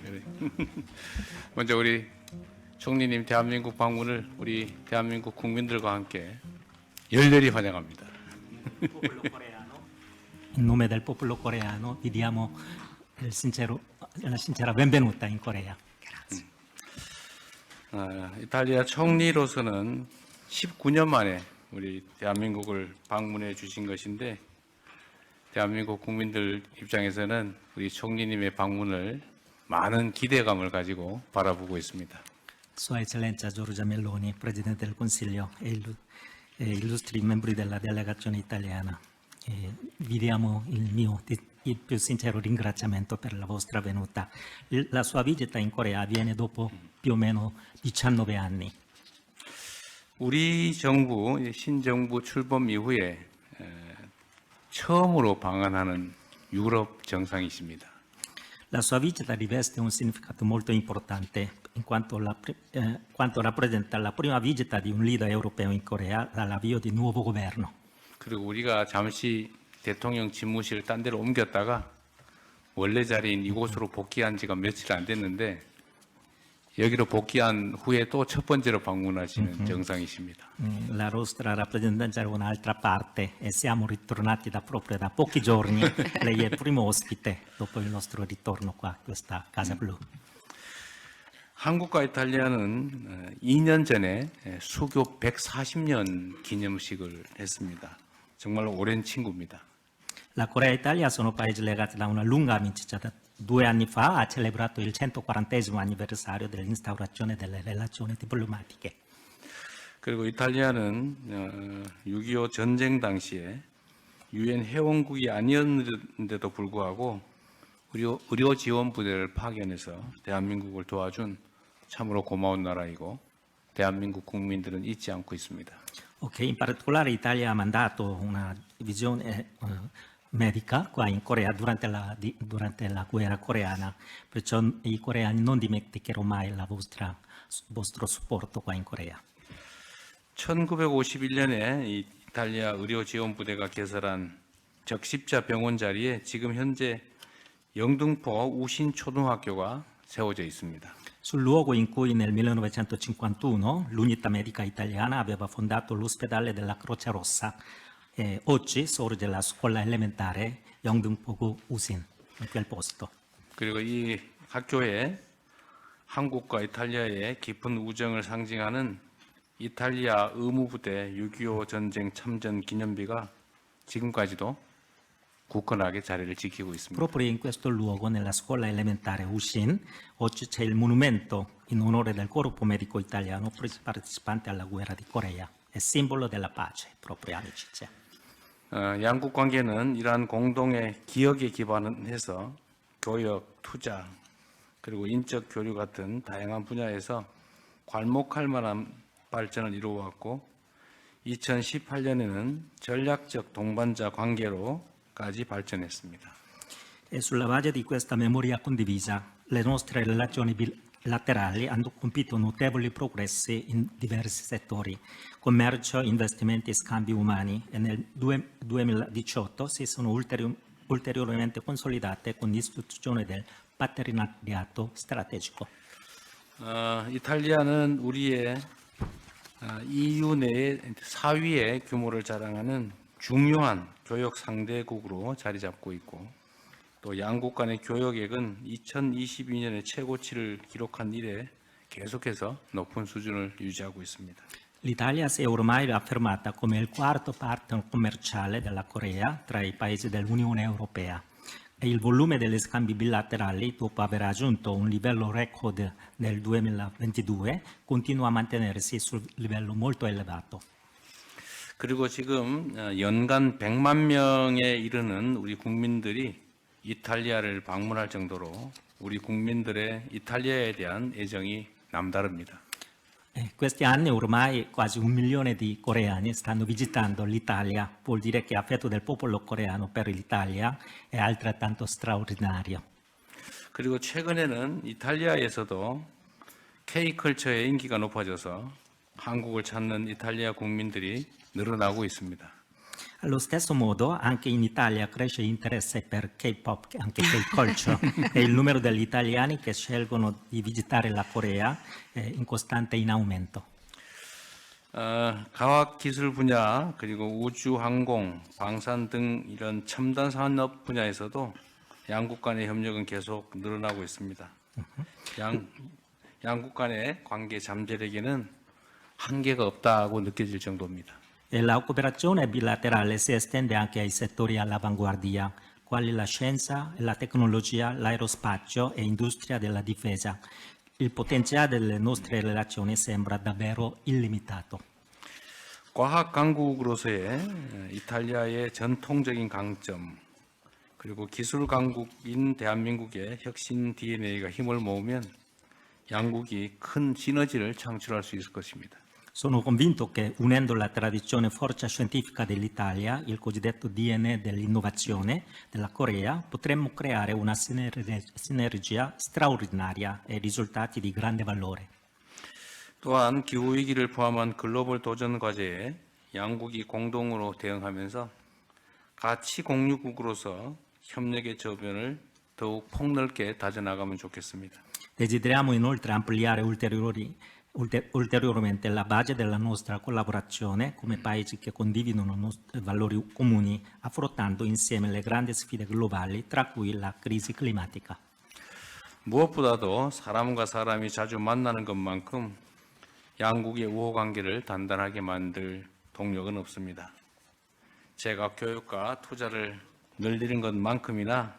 그래. 먼저 우리 총리님 대한민국 방문을 우리 대한민국 국민들과 함께 열렬히 환영합니다. In nome del popolo coreano vi diamo la sincera benvenuta in Corea. 이탈리아 총리로서는 19년 만에 우리 대한민국을 방문해 주신 것인데 대한민국 국민들 입장에서는 우리 총리님의 방문을 많은 기대감을 가지고 바라보고 있습니다. Sua Eccellenza Giorgia Meloni, Presidente del Consiglio e illustri membri della delegazione italiana, vi diamo il più sincero ringraziamento per la vostra venuta. La sua visita in Corea avviene dopo più o meno 19 anni. 우리 정부, 신정부 출범 이후에 처음으로 방한하는 유럽 정상이십니다. La sua visita riveste un significato molto importante in quanto rappresenta la prima visita di un leader europeo in Corea dall'avvio di un nuovo governo. 그리고 우리가 잠시 대통령 집무실을 딴 데로 옮겼다가 원래 자리인 이곳으로 복귀한 지가 며칠 안 됐는데 여기로 복귀한 후에 또 첫 번째로 방문하시는 정상이십니다. La nostra rappresentanza era un'altra parte e siamo ritornati proprio da pochi giorni. Lei è il primo ospite dopo il nostro ritorno qua, a questa Casa Blu. 한국과 이탈리아는 2년 전에 수교 140년 기념식을 했습니다. 정말로 오랜 친구입니다. La Corea e l'Italia sono paesi legati da una lunga amicizia. 2 anni fa ha celebrato il 140° anniversario dell'instaurazione delle relazioni diplomatiche. 그리고 이탈리아는 6.25 전쟁 당시에 유엔 회원국이 아니었는데도 불구하고 의료 지원 부대를 파견해서 대한민국을 도와준 참으로 고마운 나라이고 대한민국 국민들은 잊지 않고 있습니다. Ok, in particolare l'Italia ha mandato una divisione medica qua in Corea durante la guerra coreana, perciò i coreani non dimenticherò mai il vostro supporto qua in Corea. 1951년에 이탈리아 의료 지원 부대가 개설한 적십자 병원 자리에 지금 현재 영등포 우신 초등학교가 세워져 있습니다. Sul luogo in cui nel 1951 l'unità medica italiana aveva fondato l'ospedale della Croce Rossa, oggi sorge la scuola elementare 영등포구 우신, in quel posto. 그리고 이 학교에 한국과 이탈리아의 깊은 우정을 상징하는 이탈리아 의무부대 6.25 전쟁 참전 기념비가 지금까지도 굳건하게 자리를 지키고 있습니다. Proprio in questo luogo, nella scuola elementare Ushin, oggi c'è il monumento in onore del corpo medico italiano partecipante alla guerra di Corea, è simbolo della pace, proprio amicizia. 양국 관계는 이러한 공동의 기억에 기반해서 교역, 투자, 그리고 인적 교류 같은 다양한 분야에서 괄목할 만한 발전을 이루어왔고 2018년에는 전략적 동반자 관계로까지 발전했습니다. E sulla base di questa memoria condivisa, le nostre relazioni bilaterali hanno compiuto notevoli progressi in diversi settori, commercio, investimenti e scambi umani, e nel 2018 si sono ulteriormente consolidate con l'istituzione del partenariato strategico. 이탈리아는 우리의 EU 내 4위의 규모를 자랑하는 중요한 교역 상대국으로 자리 잡고 있고 또 양국 간의 교역액은 2022년에 최고치를 기록한 이래 계속해서 높은 수준을 유지하고 있습니다. L'Italia si è ormai affermata come il quarto partner commerciale della Corea tra i paesi dell'Unione Europea e il volume degli scambi bilaterali, dopo aver raggiunto un livello record nel 2022, continua a mantenersi sul livello molto elevato. 그리고 지금 연간 100만 명에 이르는 우리 국민들이 이탈리아를 방문할 정도로 우리 국민들의 이탈리아에 대한 애정이 남다릅니다. Questi anni ormai quasi 1 milione di coreani stanno visitando l'Italia, vuol dire che l'affetto del popolo coreano per l'Italia è altrettanto straordinario. 그리고 최근에는 이탈리아에서도 K컬처의 인기가 높아져서 한국을 찾는 이탈리아 국민들이 늘어나고 있습니다. Allo stesso modo, anche in Italia cresce interesse per K-pop, anche K-culture, e il numero degli italiani che scelgono di visitare la Corea è in aumento. 과학기술 분야 그리고 우주, 항공, 방산 등 이런 첨단 산업 분야에서도 양국 간의 협력은 계속 늘어나고 있습니다. 양국 간의 관계 잠재력에는 한계가 없다고 느껴질 정도입니다. E la cooperazione bilaterale si estende anche ai settori all'avanguardia, quali la scienza, la tecnologia, l'aerospazio e industria della difesa. Il potenziale delle nostre relazioni sembra davvero illimitato. 과학 강국으로서의 이탈리아의 전통적인 강점 그리고 기술 강국인 대한민국의 혁신 DNA가 힘을 모으면 양국이 큰 시너지를 창출할 수 있을 것입니다. Sono convinto che unendo la tradizione forza scientifica dell'Italia, il cosiddetto DNA dell'innovazione della Corea, potremmo creare una sinergia straordinaria e risultati di grande valore. 또한 기후위기를 포함한 글로벌 도전 과제에 양국이 공동으로 대응하면서 가치 공유국으로서 협력의 저변을 더욱 폭넓게 다져나가면 좋겠습니다. Desideriamo inoltre ampliare ulteriormente la base della nostra collaborazione come paesi che condividono valori comuni, affrontando insieme le grandi sfide globali, tra cui la crisi climatica. 무엇보다도 사람과 사람이 자주 만나는 것만큼 양국의 우호 관계를 단단하게 만들 동력은 없습니다. 제가 교육과 투자를 늘리는 것만큼이나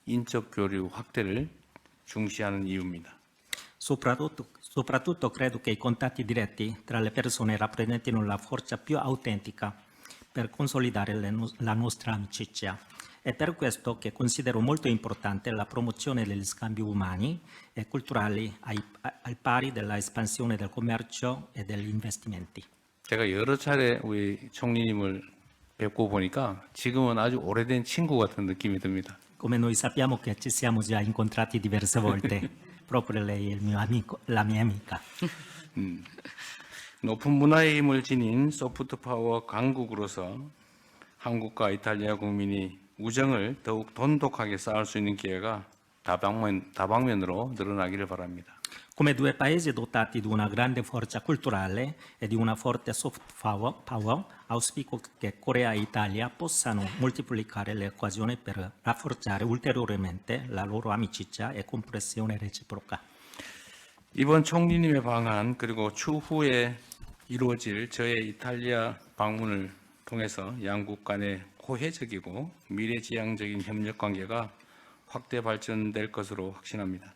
인적 교류 확대를 중시하는 이유입니다. Soprattutto credo che i contatti diretti tra le persone rappresentino la forza più autentica per consolidare la nostra amicizia. È per questo che considero molto importante la promozione degli scambi umani e culturali al pari dell'espansione del commercio e degli investimenti. 제가 여러 차례 우리 총리님을 뵙고 보니까 지금은 아주 오래된 친구 같은 느낌이 듭니다. Come noi sappiamo che ci siamo già incontrati diverse volte, proprio lei è il mio amico, la mia amica. 높은 문화의 힘을 지닌 소프트 파워 강국으로서 한국과 이탈리아 국민이 우정을 더욱 돈독하게 쌓을 수 있는 기회가 다방면으로 늘어나기를 바랍니다. Come due paesi dotati di una grande forza culturale e di una forte soft power, auspico che Corea e Italia possano moltiplicare le occasioni per rafforzare ulteriormente la loro amicizia e comprensione reciproca. 이번 총리님의 방한 그리고 추후에 이루어질 저의 이탈리아 방문을 통해서 양국 간의 호혜적이고 미래지향적인 협력 관계가 확대 발전될 것으로 확신합니다.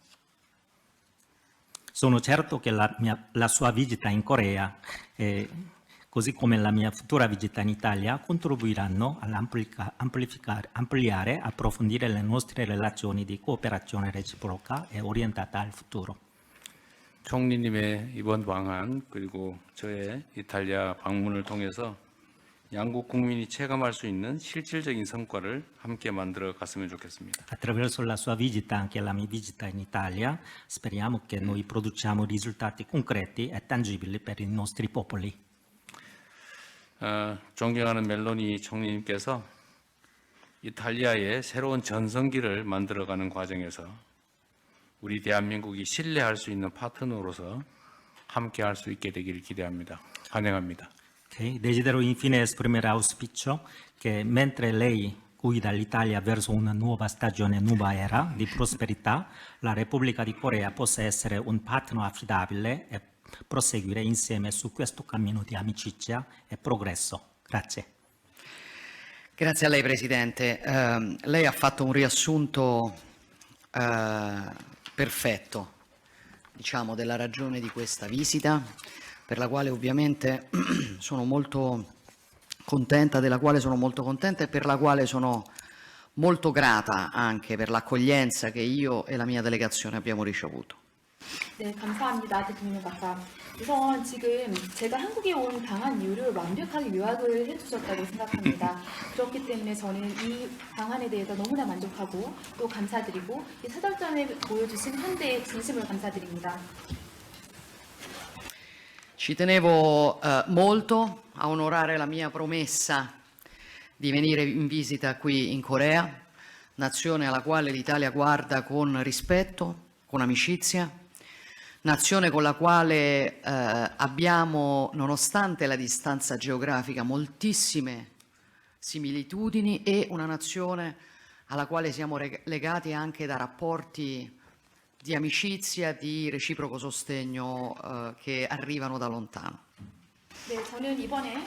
Sono certo che la sua visita in Corea, così come la mia futura visita in Italia, contribuiranno ampliare e approfondire le nostre relazioni di cooperazione reciproca e orientata al futuro. 총리님의 이번 방한 그리고 저의 이탈리아 방문을 통해서 양국 국민이 체감할 수 있는 실질적인 성과를 함께 만들어 갔으면 좋겠습니다. Attraverso la sua visita, anche la mia visita in Italia, speriamo che noi produciamo risultati concreti e tangibili per i nostri popoli. 존경하는 멜로니 총리님께서 이탈리아의 새로운 전성기를 만들어가는 과정에서 우리 대한민국이 신뢰할 수 있는 파트너로서 함께할 수 있게 되기를 기대합니다. 환영합니다. Okay. Desidero infine esprimere auspicio che mentre lei guida l'Italia verso una nuova stagione, nuova era di prosperità, la Repubblica di Corea possa essere un partner affidabile e proseguire insieme su questo cammino di amicizia e progresso. Grazie. Grazie a lei Presidente. Lei ha fatto un riassunto perfetto, diciamo, della ragione di questa visita, per la quale ovviamente sono molto contenta, della quale sono molto contenta e per la quale sono molto grata anche per l'accoglienza che io e la mia delegazione abbiamo ricevuto. 네, 감사합니다. 대통령 박사. 우선 지금 제가 한국에 온 방한 이유를 완벽하게 요약을 해주셨다고 생각합니다. 그렇기 때문에 저는 이 방안에 대해서 너무나 만족하고 또 감사드리고 이 사절전에 보여주신 한대의 진심을 감사드립니다. Ci tenevo molto a onorare la mia promessa di venire in visita qui in Corea, nazione alla quale l'Italia guarda con rispetto, con amicizia, nazione con la quale abbiamo, nonostante la distanza geografica, moltissime similitudini e una nazione alla quale siamo legati anche da rapporti di amicizia, di reciproco sostegno che arrivano da lontano. 네, 저는 이번에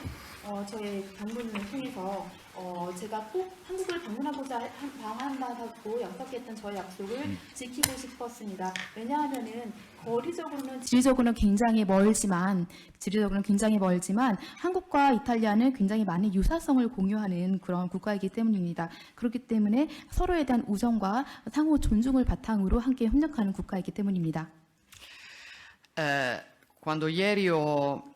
저의 방문을 통해서 제가 꼭 한국을 방문한다고 약속했던 저의 약속을 지키고 싶었습니다. 왜냐하면은 지리적으로는 굉장히 멀지만 한국과 이탈리아는 굉장히 많은 유사성을 공유하는 그런 국가이기 때문입니다. 그렇기 때문에 서로에 대한 우정과 상호 존중을 바탕으로 함께 협력하는 국가이기 때문입니다. Quando ieri ho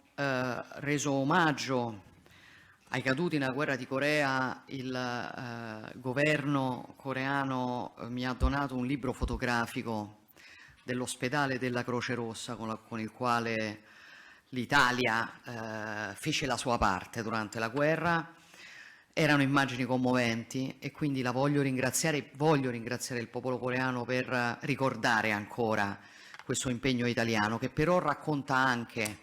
reso omaggio ai caduti nella guerra di Corea, il governo coreano mi ha donato un libro fotografico dell'ospedale della Croce Rossa con il quale l'Italia fece la sua parte durante la guerra. Erano immagini commoventi e quindi voglio ringraziare il popolo coreano per ricordare ancora questo impegno italiano, che però racconta anche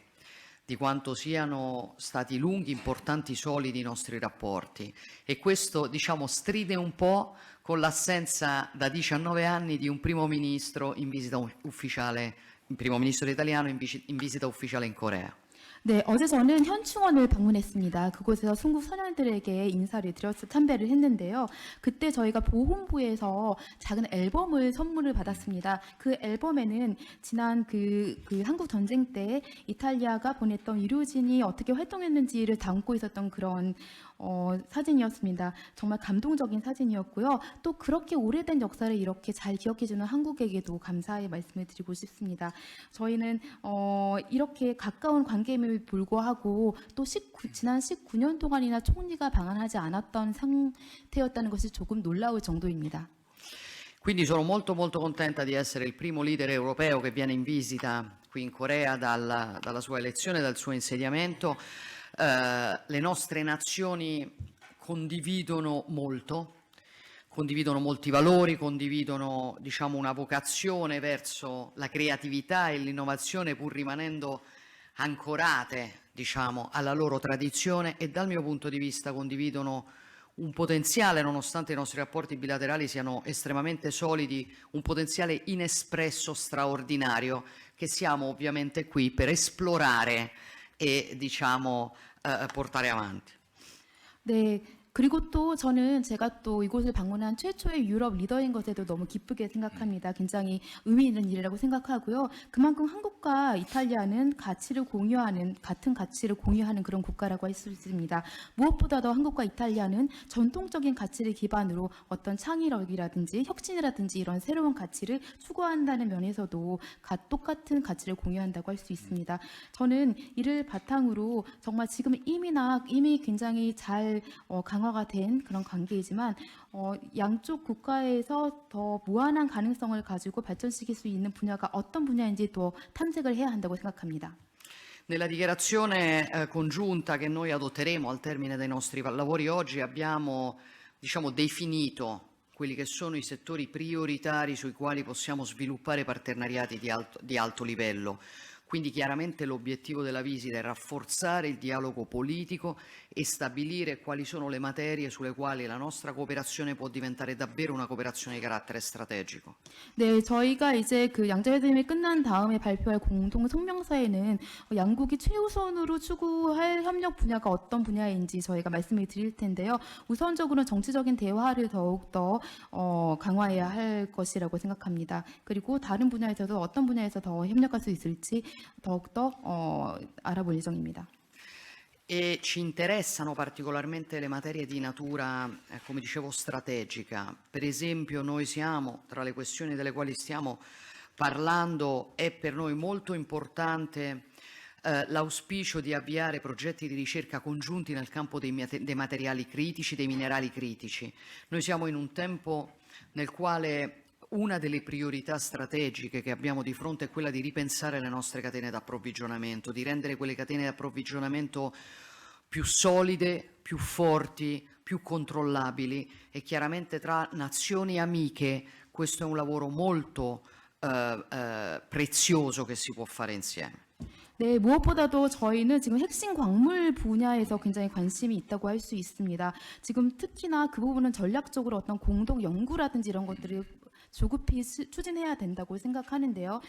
di quanto siano stati lunghi, importanti, solidi i nostri rapporti, e questo, diciamo, stride un po' con l'assenza da 19 anni di un primo ministro in visita ufficiale, un primo ministro italiano in visita ufficiale in Corea. 네, 어제 저는 현충원을 방문했습니다. 그곳에서 순국 선열들에게 인사를 드려서 참배를 했는데요. 그때 저희가 보훈부에서 작은 앨범을 선물을 받았습니다. 그 앨범에는 지난 그 한국 전쟁 때 이탈리아가 보냈던 의료진이 어떻게 활동했는지를 담고 있었던 그런 사진이었습니다. 정말 감동적인 사진이었고요. 또 그렇게 오래된 역사를 이렇게 잘 기억해주는 한국에게도 감사의 말씀을 드리고 싶습니다. 저희는 이렇게 가까운 관계임에도 불구하고 또 지난 19년 동안이나 총리가 방한하지 않았던 상태였다는 것이 조금 놀라울 정도입니다. Quindi sono molto contenta di essere il primo leader europeo che viene in visita qui in Corea dalla sua elezione, dal suo insediamento. Le nostre nazioni condividono molto, condividono molti valori, condividono, diciamo, una vocazione verso la creatività e l'innovazione, pur rimanendo ancorate, diciamo, alla loro tradizione, e dal mio punto di vista condividono un potenziale, nonostante i nostri rapporti bilaterali siano estremamente solidi, un potenziale inespresso straordinario che siamo ovviamente qui per esplorare e, diciamo, portare avanti. 네. 그리고 또 저는 제가 또 이곳을 방문한 최초의 유럽 리더인 것에도 너무 기쁘게 생각합니다. 굉장히 의미 있는 일이라고 생각하고요. 그만큼 한국과 이탈리아는 같은 가치를 공유하는 그런 국가라고 할 수 있습니다. 무엇보다도 한국과 이탈리아는 전통적인 가치를 기반으로 어떤 창의력이라든지 혁신이라든지 이런 새로운 가치를 추구한다는 면에서도 똑같은 가치를 공유한다고 할 수 있습니다. 저는 이를 바탕으로 정말 지금 이미 굉장히 잘 강화가 된 그런 관계이지만 양쪽 국가에서 더 무한한 가능성을 가지고 발전시킬 수 있는 분야가 어떤 분야인지 또 탐색을 해야 한다고 생각합니다. Nella dichiarazione congiunta che noi adotteremo al termine dei nostri lavori oggi abbiamo, diciamo, definito quelli che sono i settori prioritari sui quali possiamo sviluppare partenariati di alto livello. Quindi chiaramente l'obiettivo della visita è rafforzare il dialogo politico e stabilire quali sono le materie sulle quali la nostra cooperazione può diventare davvero una cooperazione di carattere strategico. 네, 저희가 이제 그 양자회담이 끝난 다음에 발표할 공동 성명서에는 양국이 최우선으로 추구할 협력 분야가 어떤 분야인지 저희가 말씀을 드릴 텐데요. 우선적으로는 정치적인 대화를 더욱더 강화해야 할 것이라고 생각합니다. 그리고 다른 분야에서도 어떤 분야에서 더 협력할 수 있을지 더욱더 알아볼 예정입니다. E ci interessano particolarmente le materie di natura, come dicevo, strategica. Per esempio, noi siamo, tra le questioni delle quali stiamo parlando, è per noi molto importante l'auspicio di avviare progetti di ricerca congiunti nel campo dei materiali critici, dei minerali critici. Noi siamo in un tempo nel quale una delle priorità strategiche che abbiamo di fronte è quella di ripensare le nostre catene d'approvvigionamento, di rendere quelle catene d'approvvigionamento più solide, più forti, più controllabili, e chiaramente tra nazioni amiche questo è un lavoro molto prezioso che si può fare insieme. 네, 무엇보다도 저희는 지금 핵심 광물 분야에서 굉장히 관심이 있다고 할 수 있습니다. 지금 특히나 그 부분은 전략적으로 어떤 공동 연구라든지 이런 것들을 조급히 추진해야 된다고 생각하는데요.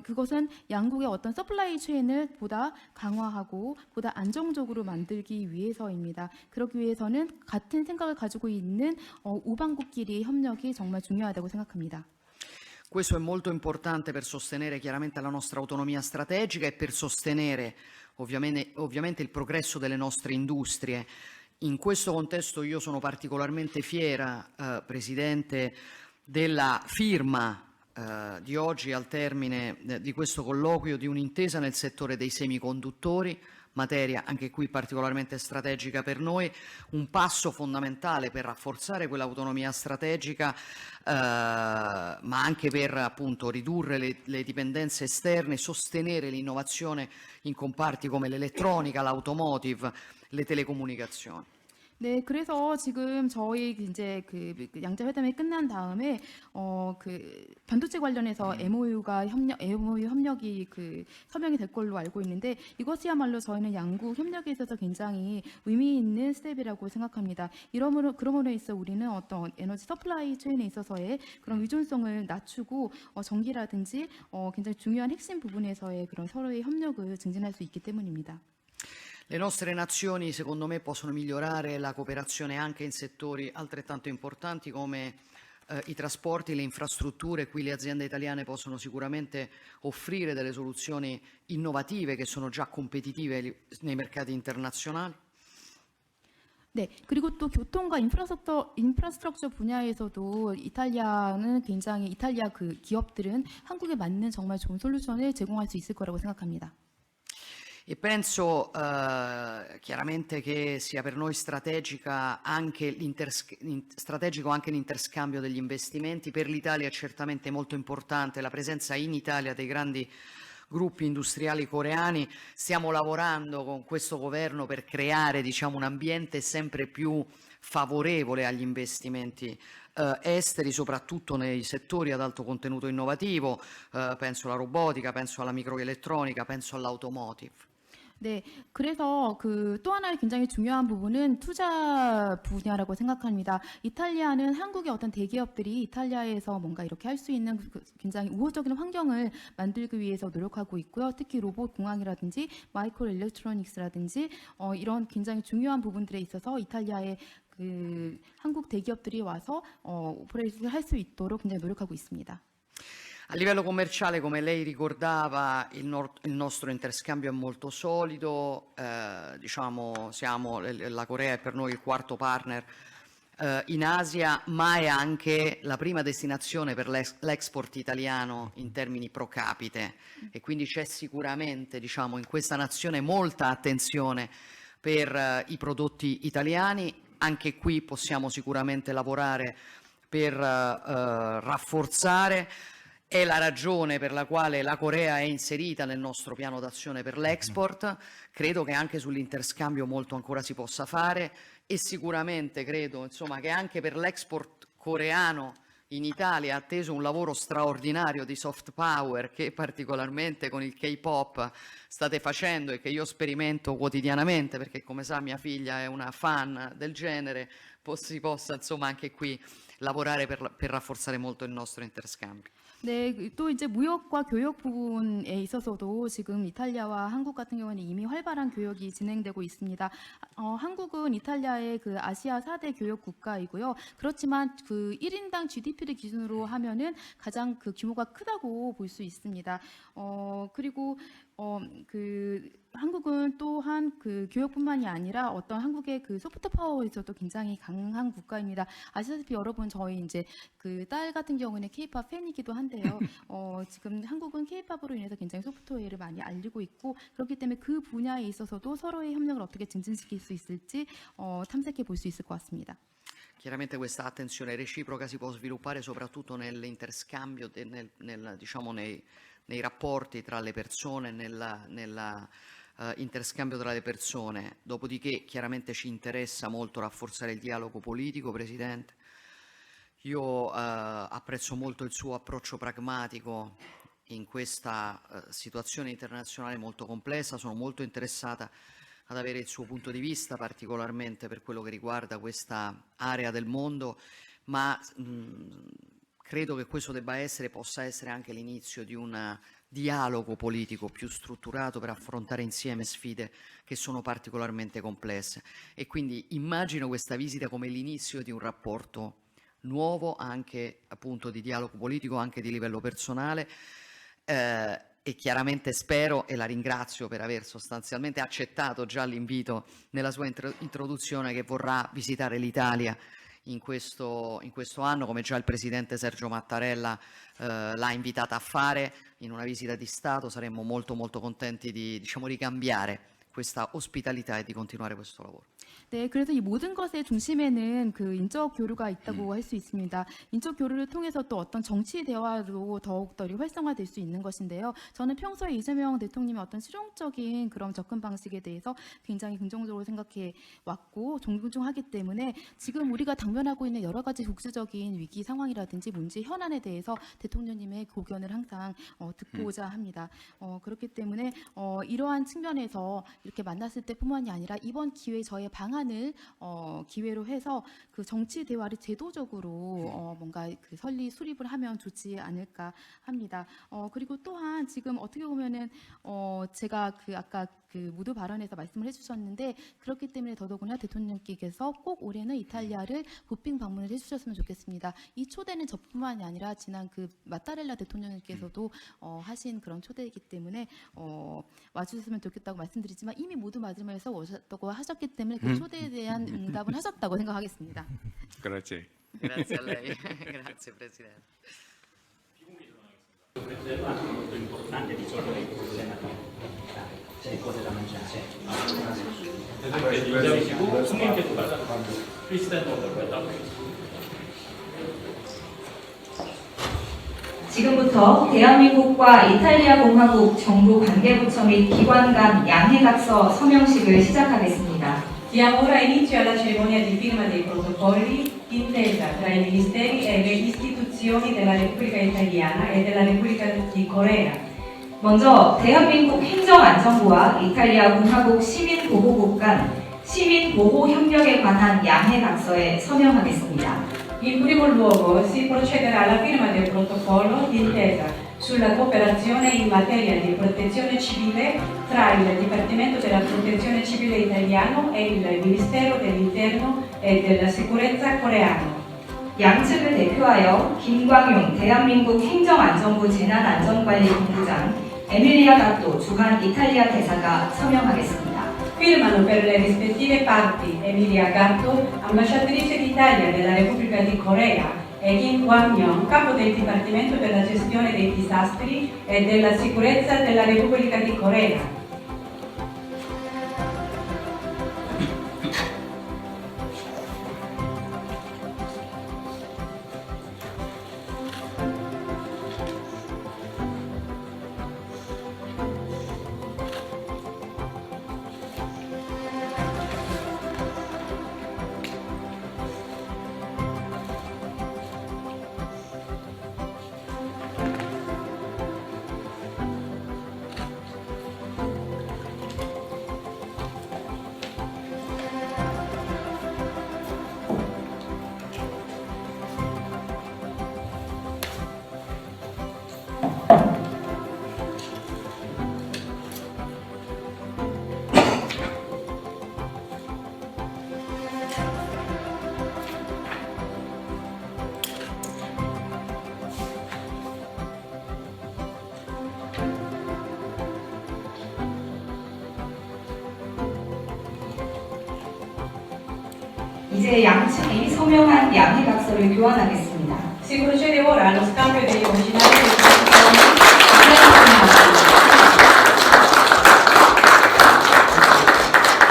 그것은 양국의 어떤 서플라이 체인을 보다 강화하고 보다 안정적으로 만들기 위해서입니다. 그러기 위해서는 같은 생각을 가지고 있는 우방국끼리 협력이 정말 중요하다고 생각합니다. Questo è molto importante per sostenere chiaramente la nostra autonomia strategica e per sostenere ovviamente il progresso delle nostre industrie. In questo contesto io sono particolarmente fiera, Presidente, della firma di oggi al termine di questo colloquio di un'intesa nel settore dei semiconduttori, materia anche qui particolarmente strategica per noi, un passo fondamentale per rafforzare quell'autonomia strategica, ma anche per appunto ridurre le dipendenze esterne, sostenere l'innovazione in comparti come l'elettronica, l'automotive, le telecomunicazioni. 네, 그래서 지금 저희 이제 그 양자 회담이 끝난 다음에 그 반도체 관련해서 MOU 협력이 그 서명이 될 걸로 알고 있는데 이것이야말로 저희는 양국 협력에 있어서 굉장히 의미 있는 스텝이라고 생각합니다. 그러므로 해서 우리는 어떤 에너지 서플라이 체인에 있어서의 그런 의존성을 낮추고 전기라든지 굉장히 중요한 핵심 부분에서의 그런 서로의 협력을 증진할 수 있기 때문입니다. Le nostre nazioni, secondo me, possono migliorare la cooperazione anche in settori altrettanto importanti come i trasporti, le infrastrutture. Qui le aziende italiane possono sicuramente offrire delle soluzioni innovative che sono già competitive nei mercati internazionali. 네, 그리고 또 교통과 인프라스트럭처 분야에서도 이탈리아 그 기업들은 한국에 맞는 정말 좋은 솔루션을 제공할 수 있을 거라고 생각합니다. E penso chiaramente che sia per noi strategico anche l'interscambio degli investimenti. Per l'Italia è certamente molto importante la presenza in Italia dei grandi gruppi industriali coreani. Stiamo lavorando con questo governo per creare, diciamo, un ambiente sempre più favorevole agli investimenti esteri, soprattutto nei settori ad alto contenuto innovativo, penso alla robotica, penso alla microelettronica, penso all'automotive. 네, 그래서 그 또 하나의 굉장히 중요한 부분은 투자 분야라고 생각합니다. 이탈리아는 한국의 어떤 대기업들이 이탈리아에서 뭔가 이렇게 할 수 있는 굉장히 우호적인 환경을 만들기 위해서 노력하고 있고요. 특히 로봇 공학이라든지 마이크로 일렉트로닉스라든지 이런 굉장히 중요한 부분들에 있어서 이탈리아의 그 한국 대기업들이 와서 오퍼레이션을 할 수 있도록 굉장히 노력하고 있습니다. A livello commerciale, come lei ricordava, il nostro interscambio è molto solido, diciamo, la Corea è per noi il quarto partner in Asia, ma è anche la prima destinazione per l'export italiano in termini pro capite, e quindi c'è sicuramente, diciamo, in questa nazione molta attenzione per i prodotti italiani. Anche qui possiamo sicuramente lavorare per rafforzare. È la ragione per la quale la Corea è inserita nel nostro piano d'azione per l'export. Credo che anche sull'interscambio molto ancora si possa fare, e sicuramente credo, insomma, che anche per l'export coreano in Italia è atteso un lavoro straordinario di soft power che particolarmente con il K-pop state facendo e che io sperimento quotidianamente, perché come sa mia figlia è una fan del genere. Si possa, insomma, anche qui lavorare per rafforzare molto il nostro interscambio. 네, 또 이제 무역과 교역 부분에 있어서도 지금 이탈리아와 한국 같은 경우는 이미 활발한 교역이 진행되고 있습니다. 한국은 이탈리아의 그 아시아 4대 교역 국가이고요. 그렇지만 그 1인당 GDP를 기준으로 하면은 가장 그 규모가 크다고 볼 수 있습니다. 그리고 그 한국은 또한 그 교역뿐만이 아니라 어떤 한국의 그 소프트 파워에서도 굉장히 강한 국가입니다. 아시다시피 여러분 저희 이제 그 딸 같은 경우는 K-팝 팬이기도 한데요. 지금 한국은 K-팝으로 인해서 굉장히 소프트웨어를 많이 알리고 있고 그렇기 때문에 그 분야에 있어서도 서로의 협력을 어떻게 증진시킬 수 있을지 탐색해 볼 수 있을 것 같습니다. Chiaramente questa attenzione reciproca si può sviluppare soprattutto nell'interscambio, diciamo nei rapporti tra le persone, interscambio tra le persone. Dopodiché chiaramente ci interessa molto rafforzare il dialogo politico, Presidente. Io apprezzo molto il suo approccio pragmatico in questa situazione internazionale molto complessa, sono molto interessata ad avere il suo punto di vista, particolarmente per quello che riguarda questa area del mondo, ma credo che questo possa essere anche l'inizio di un dialogo politico più strutturato per affrontare insieme sfide che sono particolarmente complesse. E quindi immagino questa visita come l'inizio di un rapporto nuovo, anche appunto di dialogo politico, anche di livello personale. E chiaramente spero, e la ringrazio per aver sostanzialmente accettato già l'invito nella sua introduzione, che vorrà visitare l'Italia in questo anno, come già il Presidente Sergio Mattarella l'ha invitata a fare in una visita di Stato. Saremmo molto molto contenti di, diciamo, ricambiare questa ospitalità e di continuare questo lavoro. 네, 그래서 이 모든 것의 중심에는 그 인적 교류가 있다고 할 수 있습니다. 인적 교류를 통해서 또 어떤 정치 대화로 더욱더 활성화될 수 있는 것인데요. 저는 평소에 이재명 대통령의 어떤 실용적인 그런 접근 방식에 대해서 굉장히 긍정적으로 생각해 왔고 존중하기 때문에 지금 우리가 당면하고 있는 여러 가지 국제적인 위기 상황이라든지 문제 현안에 대해서 대통령님의 고견을 항상 듣고자 합니다. 그렇기 때문에 이러한 측면에서 이렇게 만났을 때뿐만이 아니라 이번 기회에 저의 방안을 기회로 해서 그 정치 대화를 제도적으로 뭔가 그 수립을 하면 좋지 않을까 합니다. 그리고 또한 지금 어떻게 보면은 제가 그 아까 그 무드 발언에서 말씀을 해주셨는데 그렇기 때문에 더더구나 대통령께서 꼭 올해는 이탈리아를 보핑 방문을 해주셨으면 좋겠습니다. 이 초대는 저뿐만이 아니라 지난 그 마타렐라 대통령께서도 하신 그런 초대이기 때문에 와주셨으면 좋겠다고 말씀드리지만 이미 모두 맞으면서 오셨다고 하셨기 때문에 그 초대에 대한 응답은 하셨다고 생각하겠습니다. 그렇지. Grazie a lei. Grazie Presidente. importante di solito il senatore. C'è le cose da mangiare. 인정이시고 승님께서 크리스찬 넘버를 지금부터 대한민국과 이탈리아 공화국 정부 관계부처 및 기관 간 양해각서 서명식을 시작하겠습니다. Diamo ora inizio alla cerimonia di firma dei protocolli d'intesa tra i ministeri e le istituzioni della Repubblica Italiana e della Repubblica di Corea. 먼저 대한민국 행정안전부와 이탈리아 공화국 시민보호국 간 시민보호협력에 관한 양해각서에 서명하겠습니다. In primo luogo si procederà alla firma del protocollo d'intesa sulla cooperazione in materia di protezione civile tra il Dipartimento della Protezione Civile italiano e il Ministero dell'Interno e della Sicurezza coreano. 양측을 대표하여 김광용 대한민국 행정안전부 재난안전관리본부장, 에밀리아 갓도 주한 이탈리아 대사가 서명하겠습니다. Firmano per le rispettive parti Emilia Gatto, ambasciatrice d'Italia nella Repubblica di Corea, e Kim Kwang-yong, capo del Dipartimento per la gestione dei disastri e della sicurezza della Repubblica di Corea. 이제 양측이 서명한 양해각서를 교환하겠습니다. Si procede ora allo scambio degli originali dei protocolli.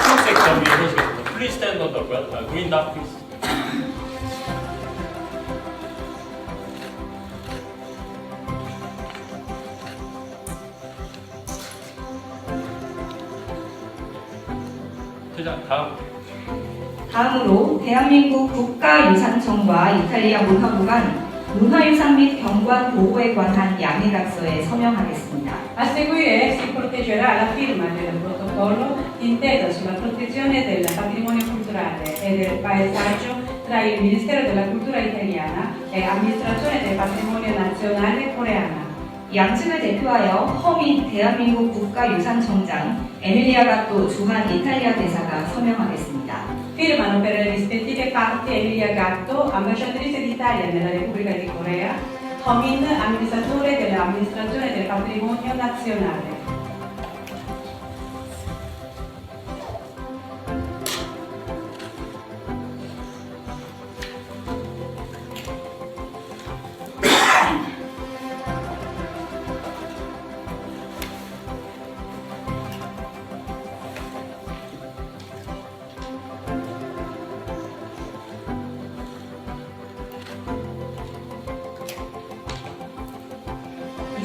흰색 점 위에 해주겠습니다. Please stand on the green dot, please. 회장 다음. 다음으로 대한민국 국가유산청과 이탈리아 문화부 간 문화유산 및 경관 보호에 관한 양해각서에 서명하겠습니다. A seguire si proteggerà la firma del protocollo d'intesa sulla protezione del patrimonio culturale e del paesaggio tra il Ministero della Cultura italiana e Amministrazione del Patrimonio Nazionale coreana. 양측을 대표하여 허민 대한민국 국가유산청장, 에밀리아 갓도 주한 이탈리아 대사가 서명하겠습니다. Firmano per le rispettive parti Emilia Gatto, ambasciatrice d'Italia nella Repubblica di Corea, Homin, amministratore dell'Amministrazione del Patrimonio Nazionale.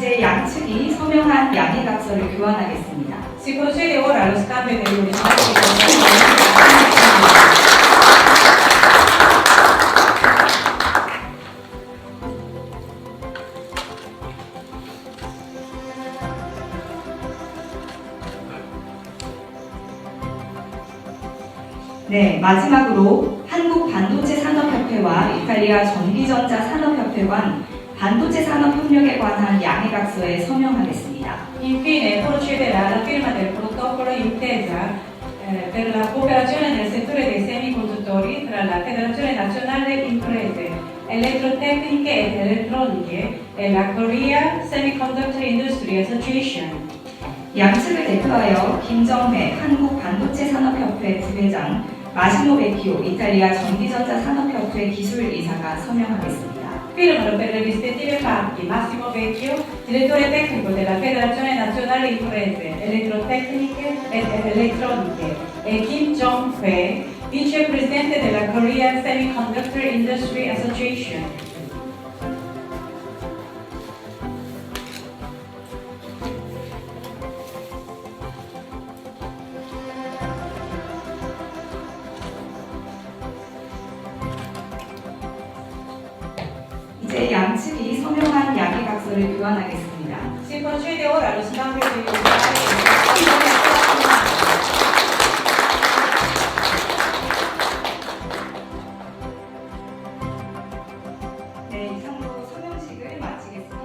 이제 양측이 서명한 양해각서를 교환하겠습니다. Si procede ora allo scambio degli originali 네, 마지막으로 한국반도체산업협회와 이탈리아 전기전자산업협회 간 반도체 산업 협력에 관한 양해각서에 서명하겠습니다. Infine procederà alla firma del protocollo intesa per la cooperazione nel settore dei semiconduttori tra la Federazione Nazionale Imprese Elettrotecniche ed Elettroniche e la Korea Semiconductor Industry Association. 양측을 대표하여 김정회 한국반도체산업협회 부회장, 마시모 베키오 이탈리아 전기전자산업협회 기술이사가 서명하겠습니다. Firmano per le rispettive parti Massimo Vecchio, direttore tecnico della Federazione Nazionale Imprese Elettrotecniche ed Elettroniche, e Kim Jong-hee, vicepresidente della Korea Semiconductor Industry Association. 이제 양측이 서명한 양해각서를 교환하겠습니다. Si procede ora allo scambio degli originali. 네, 이상으로 서명식을 마치겠습니다.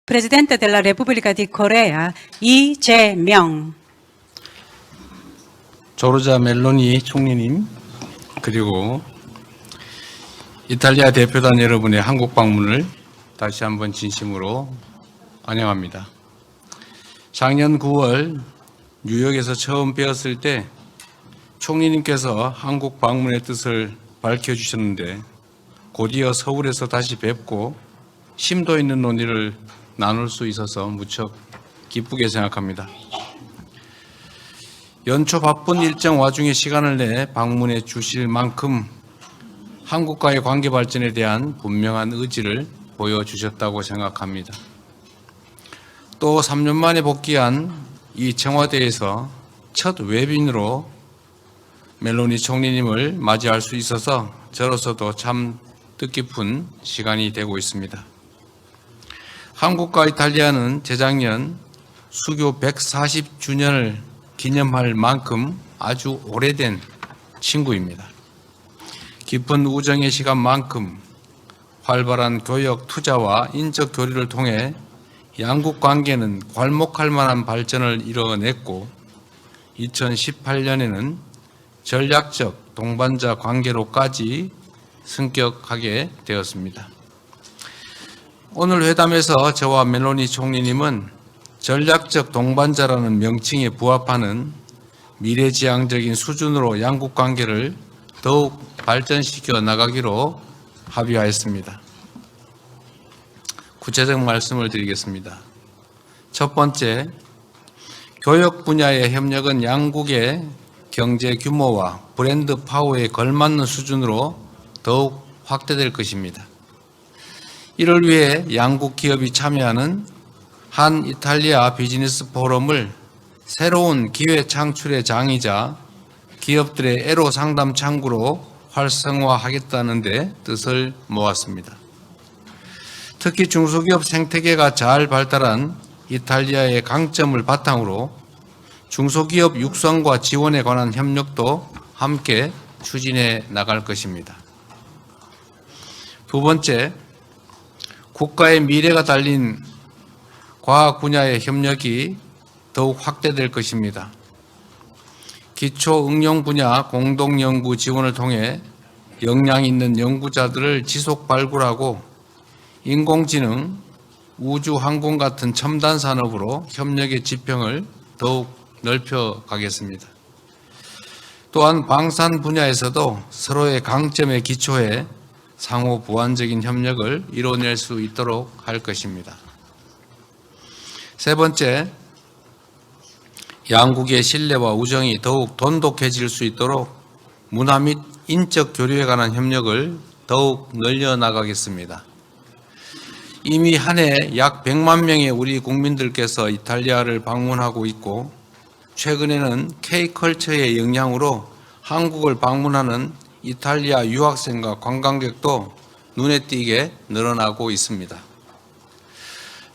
Presidente della Repubblica di Corea 이재명. 조르자 멜로니 총리님, 그리고 이탈리아 대표단 여러분의 한국 방문을 다시 한번 진심으로 환영합니다. 작년 9월 뉴욕에서 처음 뵈었을 때 총리님께서 한국 방문의 뜻을 밝혀주셨는데 곧이어 서울에서 다시 뵙고 심도 있는 논의를 나눌 수 있어서 무척 기쁘게 생각합니다. 연초 바쁜 일정 와중에 시간을 내 방문해 주실 만큼 한국과의 관계 발전에 대한 분명한 의지를 보여주셨다고 생각합니다. 또 3년 만에 복귀한 이 청와대에서 첫 외빈으로 멜로니 총리님을 맞이할 수 있어서 저로서도 참 뜻깊은 시간이 되고 있습니다. 한국과 이탈리아는 재작년 수교 140주년을 기념할 만큼 아주 오래된 친구입니다. 깊은 우정의 시간만큼 활발한 교역 투자와 인적 교류를 통해 양국 관계는 괄목할 만한 발전을 이뤄냈고 2018년에는 전략적 동반자 관계로까지 승격하게 되었습니다. 오늘 회담에서 저와 멜로니 총리님은 전략적 동반자라는 명칭에 부합하는 미래지향적인 수준으로 양국 관계를 더욱 발전시켜 나가기로 합의하였습니다. 구체적 말씀을 드리겠습니다. 첫 번째, 교역 분야의 협력은 양국의 경제 규모와 브랜드 파워에 걸맞는 수준으로 더욱 확대될 것입니다. 이를 위해 양국 기업이 참여하는 한 이탈리아 비즈니스 포럼을 새로운 기회 창출의 장이자 기업들의 애로 상담 창구로 활성화하겠다는 데 뜻을 모았습니다. 특히 중소기업 생태계가 잘 발달한 이탈리아의 강점을 바탕으로 중소기업 육성과 지원에 관한 협력도 함께 추진해 나갈 것입니다. 두 번째, 국가의 미래가 달린 과학 분야의 협력이 더욱 확대될 것입니다. 기초 응용 분야 공동 연구 지원을 통해 역량 있는 연구자들을 지속 발굴하고 인공지능, 우주 항공 같은 첨단 산업으로 협력의 지평을 더욱 넓혀 가겠습니다. 또한 방산 분야에서도 서로의 강점에 기초해 상호 보완적인 협력을 이뤄낼 수 있도록 할 것입니다. 세 번째, 양국의 신뢰와 우정이 더욱 돈독해질 수 있도록 문화 및 인적 교류에 관한 협력을 더욱 늘려나가겠습니다. 이미 한 해 약 100만 명의 우리 국민들께서 이탈리아를 방문하고 있고 최근에는 K컬처의 영향으로 한국을 방문하는 이탈리아 유학생과 관광객도 눈에 띄게 늘어나고 있습니다.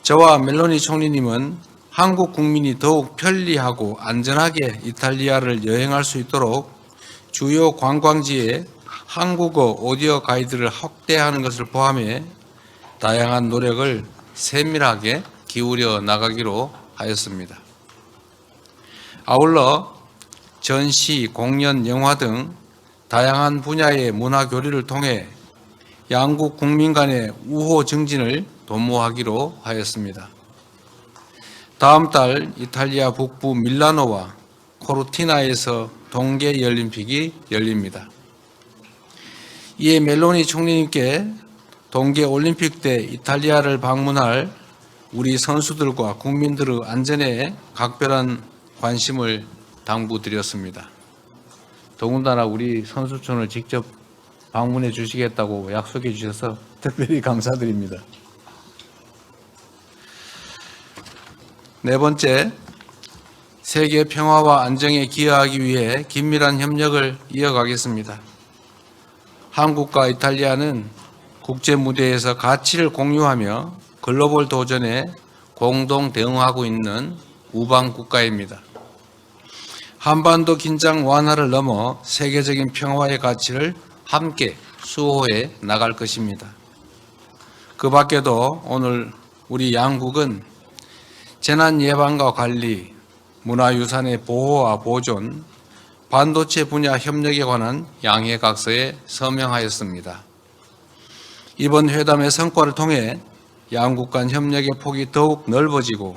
저와 멜로니 총리님은 한국 국민이 더욱 편리하고 안전하게 이탈리아를 여행할 수 있도록 주요 관광지에 한국어 오디오 가이드를 확대하는 것을 포함해 다양한 노력을 세밀하게 기울여 나가기로 하였습니다. 아울러 전시, 공연, 영화 등 다양한 분야의 문화 교류를 통해 양국 국민 간의 우호 증진을 도모하기로 하였습니다. 다음 달 이탈리아 북부 밀라노와 코르티나에서 동계올림픽이 열립니다. 이에 멜로니 총리님께 동계올림픽 때 이탈리아를 방문할 우리 선수들과 국민들의 안전에 각별한 관심을 당부드렸습니다. 더군다나 우리 선수촌을 직접 방문해 주시겠다고 약속해 주셔서 특별히 감사드립니다. 네 번째, 세계 평화와 안정에 기여하기 위해 긴밀한 협력을 이어가겠습니다. 한국과 이탈리아는 국제 무대에서 가치를 공유하며 글로벌 도전에 공동 대응하고 있는 우방 국가입니다. 한반도 긴장 완화를 넘어 세계적인 평화의 가치를 함께 수호해 나갈 것입니다. 그 밖에도 오늘 우리 양국은 재난 예방과 관리, 문화유산의 보호와 보존, 반도체 분야 협력에 관한 양해각서에 서명하였습니다. 이번 회담의 성과를 통해 양국 간 협력의 폭이 더욱 넓어지고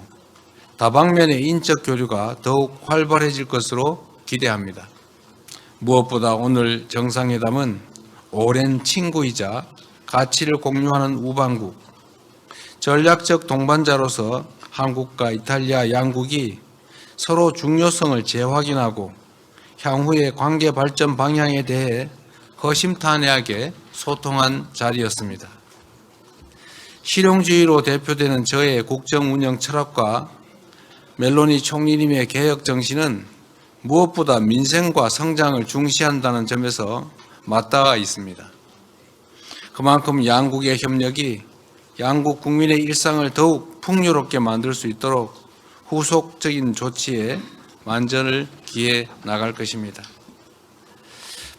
다방면의 인적 교류가 더욱 활발해질 것으로 기대합니다. 무엇보다 오늘 정상회담은 오랜 친구이자 가치를 공유하는 우방국, 전략적 동반자로서 한국과 이탈리아 양국이 서로 중요성을 재확인하고 향후의 관계 발전 방향에 대해 허심탄회하게 소통한 자리였습니다. 실용주의로 대표되는 저의 국정 운영 철학과 멜로니 총리님의 개혁 정신은 무엇보다 민생과 성장을 중시한다는 점에서 맞닿아 있습니다. 그만큼 양국의 협력이 양국 국민의 일상을 더욱 풍요롭게 만들 수 있도록 후속적인 조치에 만전을 기해 나갈 것입니다.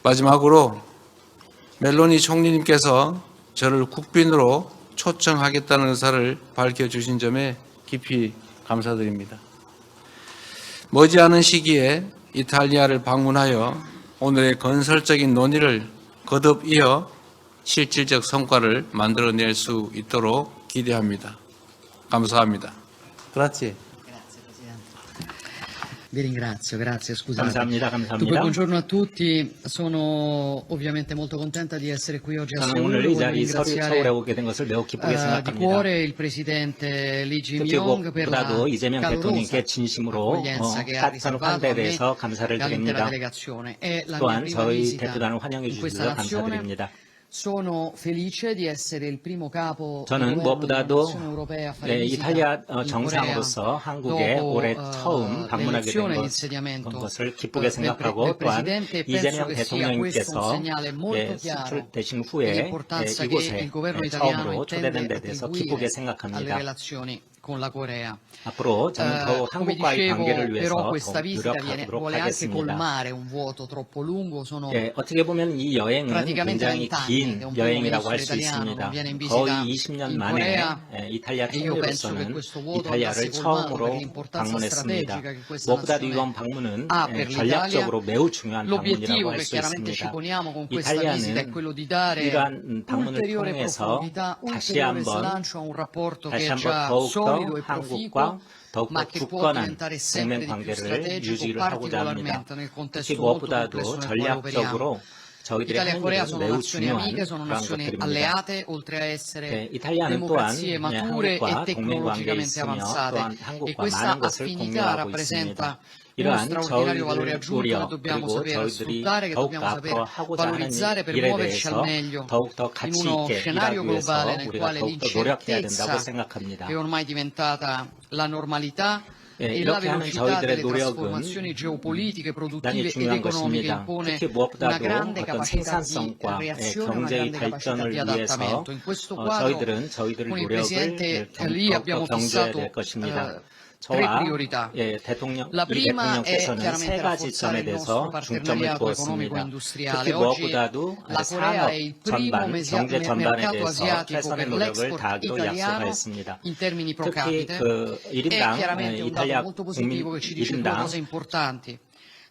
마지막으로 멜로니 총리님께서 저를 국빈으로 초청하겠다는 의사를 밝혀주신 점에 깊이 감사드립니다. 머지않은 시기에 이탈리아를 방문하여 오늘의 건설적인 논의를 거듭이어 실질적 성과를 만들어낼 수 있도록 기대합니다. 감사합니다. Grazie. Vi ringrazio, grazie, scusate. 감사합니다. Dunque, 감사합니다. buongiorno a tutti, sono ovviamente molto contenta di essere qui oggi a 저는 Seul. 오늘 이 Voglio 자리 서울에 ringraziare 오게 된 것을 매우 기쁘게 di 생각합니다. cuore il presidente Lee 특히 Jae-myung per la 무엇보다도 이재명 대통령께 calorosa 진심으로 accoglienza che ha 따뜻한 riservato 환대에 a me 대해서 감사를 e all'intera 드립니다. delegazione. È la mia 또한 prima 저희 visita 대표단을 환영해 in questa 주셔서 nazione. 감사드립니다. Sono felice di essere il primo capo di 저는 governo di una 무엇보다도 nazione europea a fare visita 이탈리아 in Corea 정상으로서 한국에 dopo 올해 처음 방문하게 된 l'elezione e l'insediamento 것을 기쁘게 del 생각하고 또한 Presidente. Penso 이재명 che sia questo un 대통령께서 segnale molto chiaro 수출되신 후에 dell'importanza che 이곳에 il governo italiano 처음으로 초대된 intende 데 대해서 attribuire 기쁘게 alle 생각합니다. relazioni con la Corea. 앞으로 저는 더욱 Come 한국과의 dicevo, 관계를 위해서 però 더욱 questa visita 노력하도록 vuole anche 하겠습니다. colmare un vuoto troppo lungo. Sono 어떻게 보면 이 여행은 praticamente 굉장히 20 anni 긴 che un primo 여행이라고 할 ministro 수 italiano 있습니다. non viene in 거의 visita 20년 in 만에 Corea 이탈리아 e io penso che 총리로서는 questo vuoto 이탈리아를 andasse colmato per 처음으로 l'importanza 방문했습니다. strategica che questa 무엇보다도 nazione 이번 방문은 ha per 전략적으로 매우 중요한 L'obiettivo 방문이라고 할 che 수 chiaramente ci 있습니다. poniamo con questa visita è 이탈리아는 quello di dare 이러한 방문을 ulteriore 통해서 profondità, 다시 ulteriore 한번 slancio a un rapporto che 다시 è 한번 già 더욱더 solido e 한국과 proficuo, 더욱더 ma che può 굳건한 diventare sempre 동맹 di più 관계를 strategico, 유지를 하고자 합니다. particolarmente nel 특히 contesto molto 무엇보다도 complesso nel quale operiamo. 전략적으로 저희들의 Italia e 하는 Corea 일은 sono 매우 nazioni 중요한 amiche, sono 그런 nazioni 것들입니다. alleate, oltre a essere 이탈리아는 또한 democrazie mature 한국과 e 동맹 관계에 tecnologicamente 있으며 avanzate. 또한 E 한국과 questa 많은 것을 affinità 공유하고 rappresenta 있습니다. uno 이러한 straordinario valore 저희들 aggiunto che 우려 dobbiamo 그리고 saper 저희들이 sfruttare, che 더욱 dobbiamo saper 앞으로 하고자 하는 valorizzare per 일에 muoverci al 대해서 meglio 더욱더 in 가치 uno 있게 scenario 일하기 위해서 globale nel 우리가 quale 더욱더 노력해야 된다고 l'incertezza 생각합니다. è ormai diventata la normalità e la 이렇게 하는 velocità 저희들의 delle 노력은 trasformazioni geopolitiche, 대단히 produttive ed 중요한 economiche 것입니다. impone 특히 una 무엇보다도 grande 어떤 capacità di 생산성과 reazione, una 경제의 grande capacità 발전을 di 위해서 adattamento. In questo quadro 저희들은 저희들 con il 노력을 Presidente Lee 더욱더 abbiamo 경주해야 fissato 될 것입니다. tre 저와 priorità. 대통령, La 이 prima è 대통령께서는 세 chiaramente 가지 rafforzare 점에 il nostro 대해서 중점을 partenariato 두었습니다. economico-industriale. 특히 Oggi 무엇보다도 la Corea 산업 è il primo 전반, 경제 전반에 mercato 대해서 asiatico 최선의 per 노력을 l'export 다하기로 italiano 약속하였습니다. in termini pro 특히 capite. 그 È 1인당 chiaramente un dato 이탈리아 molto 국민 positivo che ci dice due 1인당 cose importanti.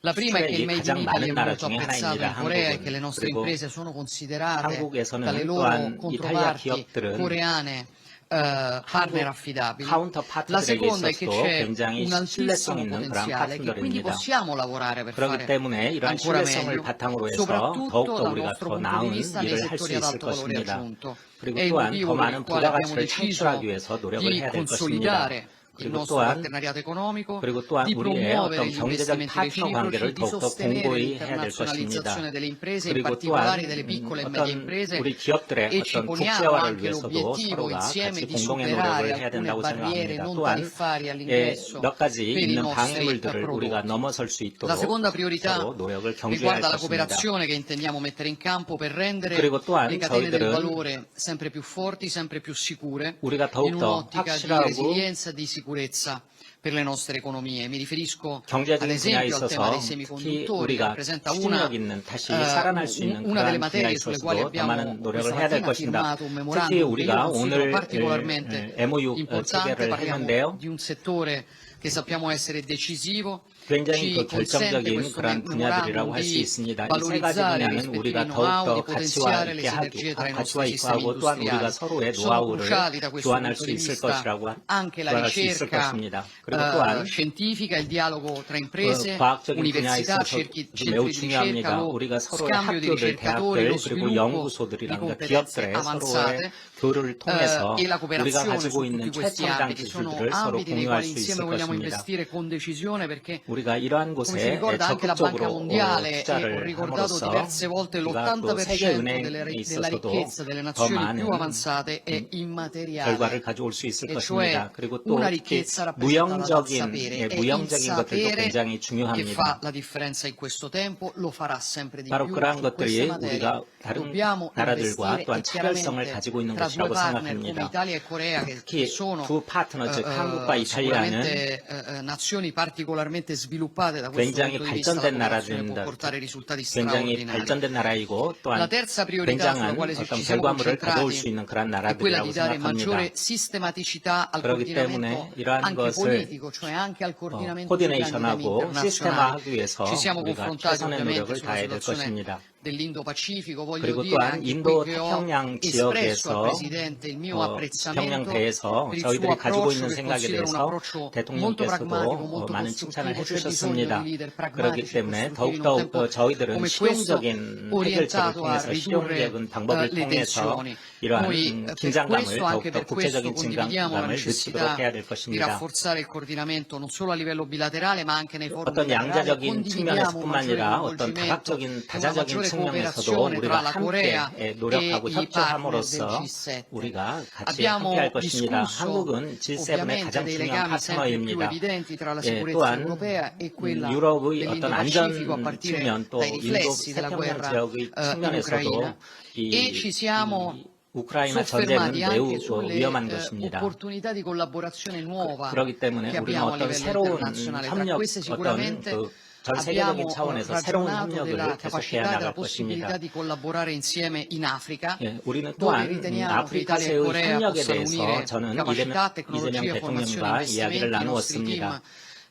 La prima è che il 수출액이 Made in 가장 Italy 많은 è 나라 molto 중에 apprezzato in 하나입니다. Corea e 한국은. che le nostre 그리고 imprese sono considerate 한국에서는 dalle loro 또한 이탈리아 controparti 기업들은 coreane partner affidabili. 카운터 La 파트들에게 seconda è che 있어서도 c'è 굉장히 un 신뢰성 altissimo 있는 그런 potenziale che quindi 파트너입니다. possiamo lavorare per 그렇기 fare 때문에 이러한 ancora 신뢰성을 meglio, 바탕으로 해서 soprattutto 더욱더 dal 우리가 nostro 더 punto di 나은 vista nei 일을 할 수 settori ad 있을 alto valore 것입니다. aggiunto. 그리고 È il 또한 motivo 더 per 많은 il quale abbiamo 부가가치를 deciso 창출하기 위해서 노력을 di 해야 될 것입니다. consolidare il 그리고 nostro 또한 partenariato economico, 그리고 또한 di 우리의 promuovere 어떤 gli 경제적 investimenti 파트너 관계를 reciproci, di 더욱더 sostenere 공고히 해야 될 것입니다. l'internazionalizzazione delle imprese, in 그리고 particolare 또한 delle piccole e medie 어떤 imprese, 우리 기업들의 e ci 어떤 poniamo 국제화를 anche 위해서도 l'obiettivo 서로가 insieme 같이 di 공동의 superare 노력을 해야 alcune 된다고 barriere 생각합니다. non 또한 tariffarie all'ingresso 몇 가지 per i 있는 nostri 방해물들을 우리가 prodotti. 넘어설 수 있도록 La seconda priorità 서로 노력을 경주해야 할 riguarda la 것입니다. cooperazione che intendiamo mettere in campo per rendere 그리고 또한 le catene del 저희들은 valore sempre più forti, sempre più sicure, 우리가 in 더욱더 un'ottica di 확실하고 resilienza e di sicurezza per le nostre economie. Mi riferisco ad 경제적인 분야에 esempio al tema dei 있어서 특히 semiconduttori, che 우리가 rappresenta 추진력 있는 다시 살아날 수 있는 una delle 그러한 분야에 materie sulle quali 있어서도 더 abbiamo 많은 노력을 questa 해야 될 mattina 것입니다. firmato un 특히 memorandum che io 우리가 considero 오늘 particolarmente MOU importante. 체결을 Parliamo 했는데요. di un settore che sappiamo essere decisivo 굉장히 ci 그 consente 결정적인 questo 그런 분야들이라고 memorandum 할 수 di 있습니다. 이 세 가지 valorizzare i 분야는 rispetti 우리가 know-how, 더욱더 di 가치와 potenziare le 있게 sinergie tra i 가치와 nostri 있고 sistemi 하고 또한 우리가 industriali. 서로의 Sono 노하우를 cruciali da questo 교환할 punto 수 di 있을 vista 것이라고 anche la 교환할 수 있을 ricerca 것입니다. 그리고 또한 scientifica, il dialogo tra imprese, 과학적인 분야에 università, 있어서 centri 매우 di ricerca, 중요합니다. lo 우리가 서로의 scambio di 학교들, ricercatori, 대학들 lo 그리고 sviluppo di 연구소들이랑 competenze 기업들의 avanzate 서로의 교류를 통해서 e la 우리가 cooperazione 가지고 su 있는 tutti questi 최첨단 ambiti sono 기술들을 서로 ambiti nei 공유할 quali 수 insieme 있을 vogliamo 것입니다. investire con decisione perché 우리가 이러한 come si 곳에 ricorda anche la Banca 적극적으로 Mondiale e ho 투자를 ricordato 함으로써 diverse volte 우리가 또 세계 l'80% 은행에 della 있어서도 ricchezza delle 더 nazioni 많은 più avanzate è 결과를 immateriale. 가져올 수 있을 E cioè 것입니다. 그리고 또 una 특히 ricchezza rappresentata dal 무형적인 sapere. È il 무형적인 것들도 sapere 굉장히 che 중요합니다. fa la differenza in questo tempo, lo farà sempre di 바로 più 그러한 su queste 것들이 materie. 우리가 다른 Dobbiamo 나라들과 investire 또한 e 차별성을 chiaramente 가지고 있는 tra due 것이라고 partner come 생각합니다. Italia e Corea che 특히 sono 두 파트너 즉 한국과 이탈리아는 sicuramente nazioni particolarmente sviluppate da questo 굉장히 punto di vista la 발전된 cooperazione può 나라들입니다. portare risultati 굉장히 straordinari. 발전된 나라이고 La 또한 terza priorità sulla 굉장한 quale 어떤 ci siamo 결과물을 가져올 concentrati 수 있는 그런 è quella 나라들이라고 di dare 생각합니다. maggiore sistematicità al 그렇기 때문에 coordinamento 이러한 anche 것을 politico, cioè anche al coordinamento sui grandi temi 코디네이션하고 internazionali. 시스템화하기 위해서 Ci siamo 우리가 confrontati 최선의 ovviamente 노력을 sulla 다해야 될 situazione 것입니다. dell'Indo-Pacifico, voglio 그리고 dire 또한 anche 인도 qui che ho 태평양 espresso al 지역에서 Presidente il mio 태평양 apprezzamento 대해서 per il 저희들이 suo 가지고 approccio 있는 che 생각에 considero un 대해서 approccio molto 대통령께서도 pragmatico, molto 많은 칭찬을 costruttivo, c'è bisogno 해주셨습니다. di leader 그렇기 pragmatici e 때문에 costruttivi in un 더욱더욱 tempo 저희들은 come questo 실용적인 해결책을 orientato a 통해서 ridurre 실용적인 방법을 le 통해서 tensioni. 이러한 Noi per 긴장감을 questo, anche 더욱더 per questo 국제적인 condividiamo la 긴장감을 늦추도록 necessità 해야 될 di 것입니다. rafforzare il coordinamento non solo a livello bilaterale ma anche nei forum 어떤 bilaterali. 양자적인 Condividiamo 측면에서뿐만 maggiore 아니라 어떤 coinvolgimento 다각적인 e una 다자적인 maggiore 측면에서도 cooperazione 우리가 tra la 함께 Corea e 노력하고 i partner del 협조함으로써 G7. 우리가 같이 Abbiamo 함께할 것입니다. discusso 한국은 G7의 ovviamente 가장 dei 중요한 legami sempre più 파트너입니다. evidenti tra la 예, sicurezza 또한 europea e quella 유럽의 어떤 dell'Indo-Pacifico a 안전 partire 측면 또 dai 인도 riflessi della 태평양 guerra 지역의 in 측면에서도 Ucraina e ci siamo 이 우크라이나 전쟁은 soffermati 매우 anche sulle 위험한 것입니다. opportunità di collaborazione nuova 그렇기 때문에 che 우리는 abbiamo a 어떤 livello 새로운 internazionale. Tra 협력, queste 어떤 sicuramente 전 세계적인 abbiamo 차원에서 새로운 ragionato 협력을 della 계속해야 capacità e della 나갈 possibilità 것입니다. di collaborare insieme in Africa, 예, 우리는 dove 또한 riteniamo che Italia e 아프리카세의 Corea 협력에 possano 대해서 unire 저는 capacità, 이재명 tecnologia, formazione e 대통령과 이야기를 investimenti. I nostri team 나누었습니다.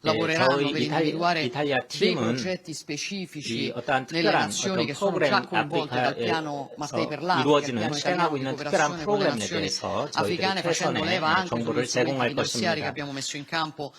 lavoreranno 저희 per individuare 이탈리아 dei 팀은 progetti 이 specifici 어떠한 nelle 특별한 nazioni 어떤 che sono 프로그램 già coinvolte dal piano Mattei per l'Africa, il 이루어지는 piano 실행하고 italiano di 있는 특별한 cooperazione con le 프로그램에 nazioni 대해서 africane, 저희들이 facendo leva 최선의 anche sugli 정보를 strumenti 제공할 finanziari che 것입니다. abbiamo messo in campo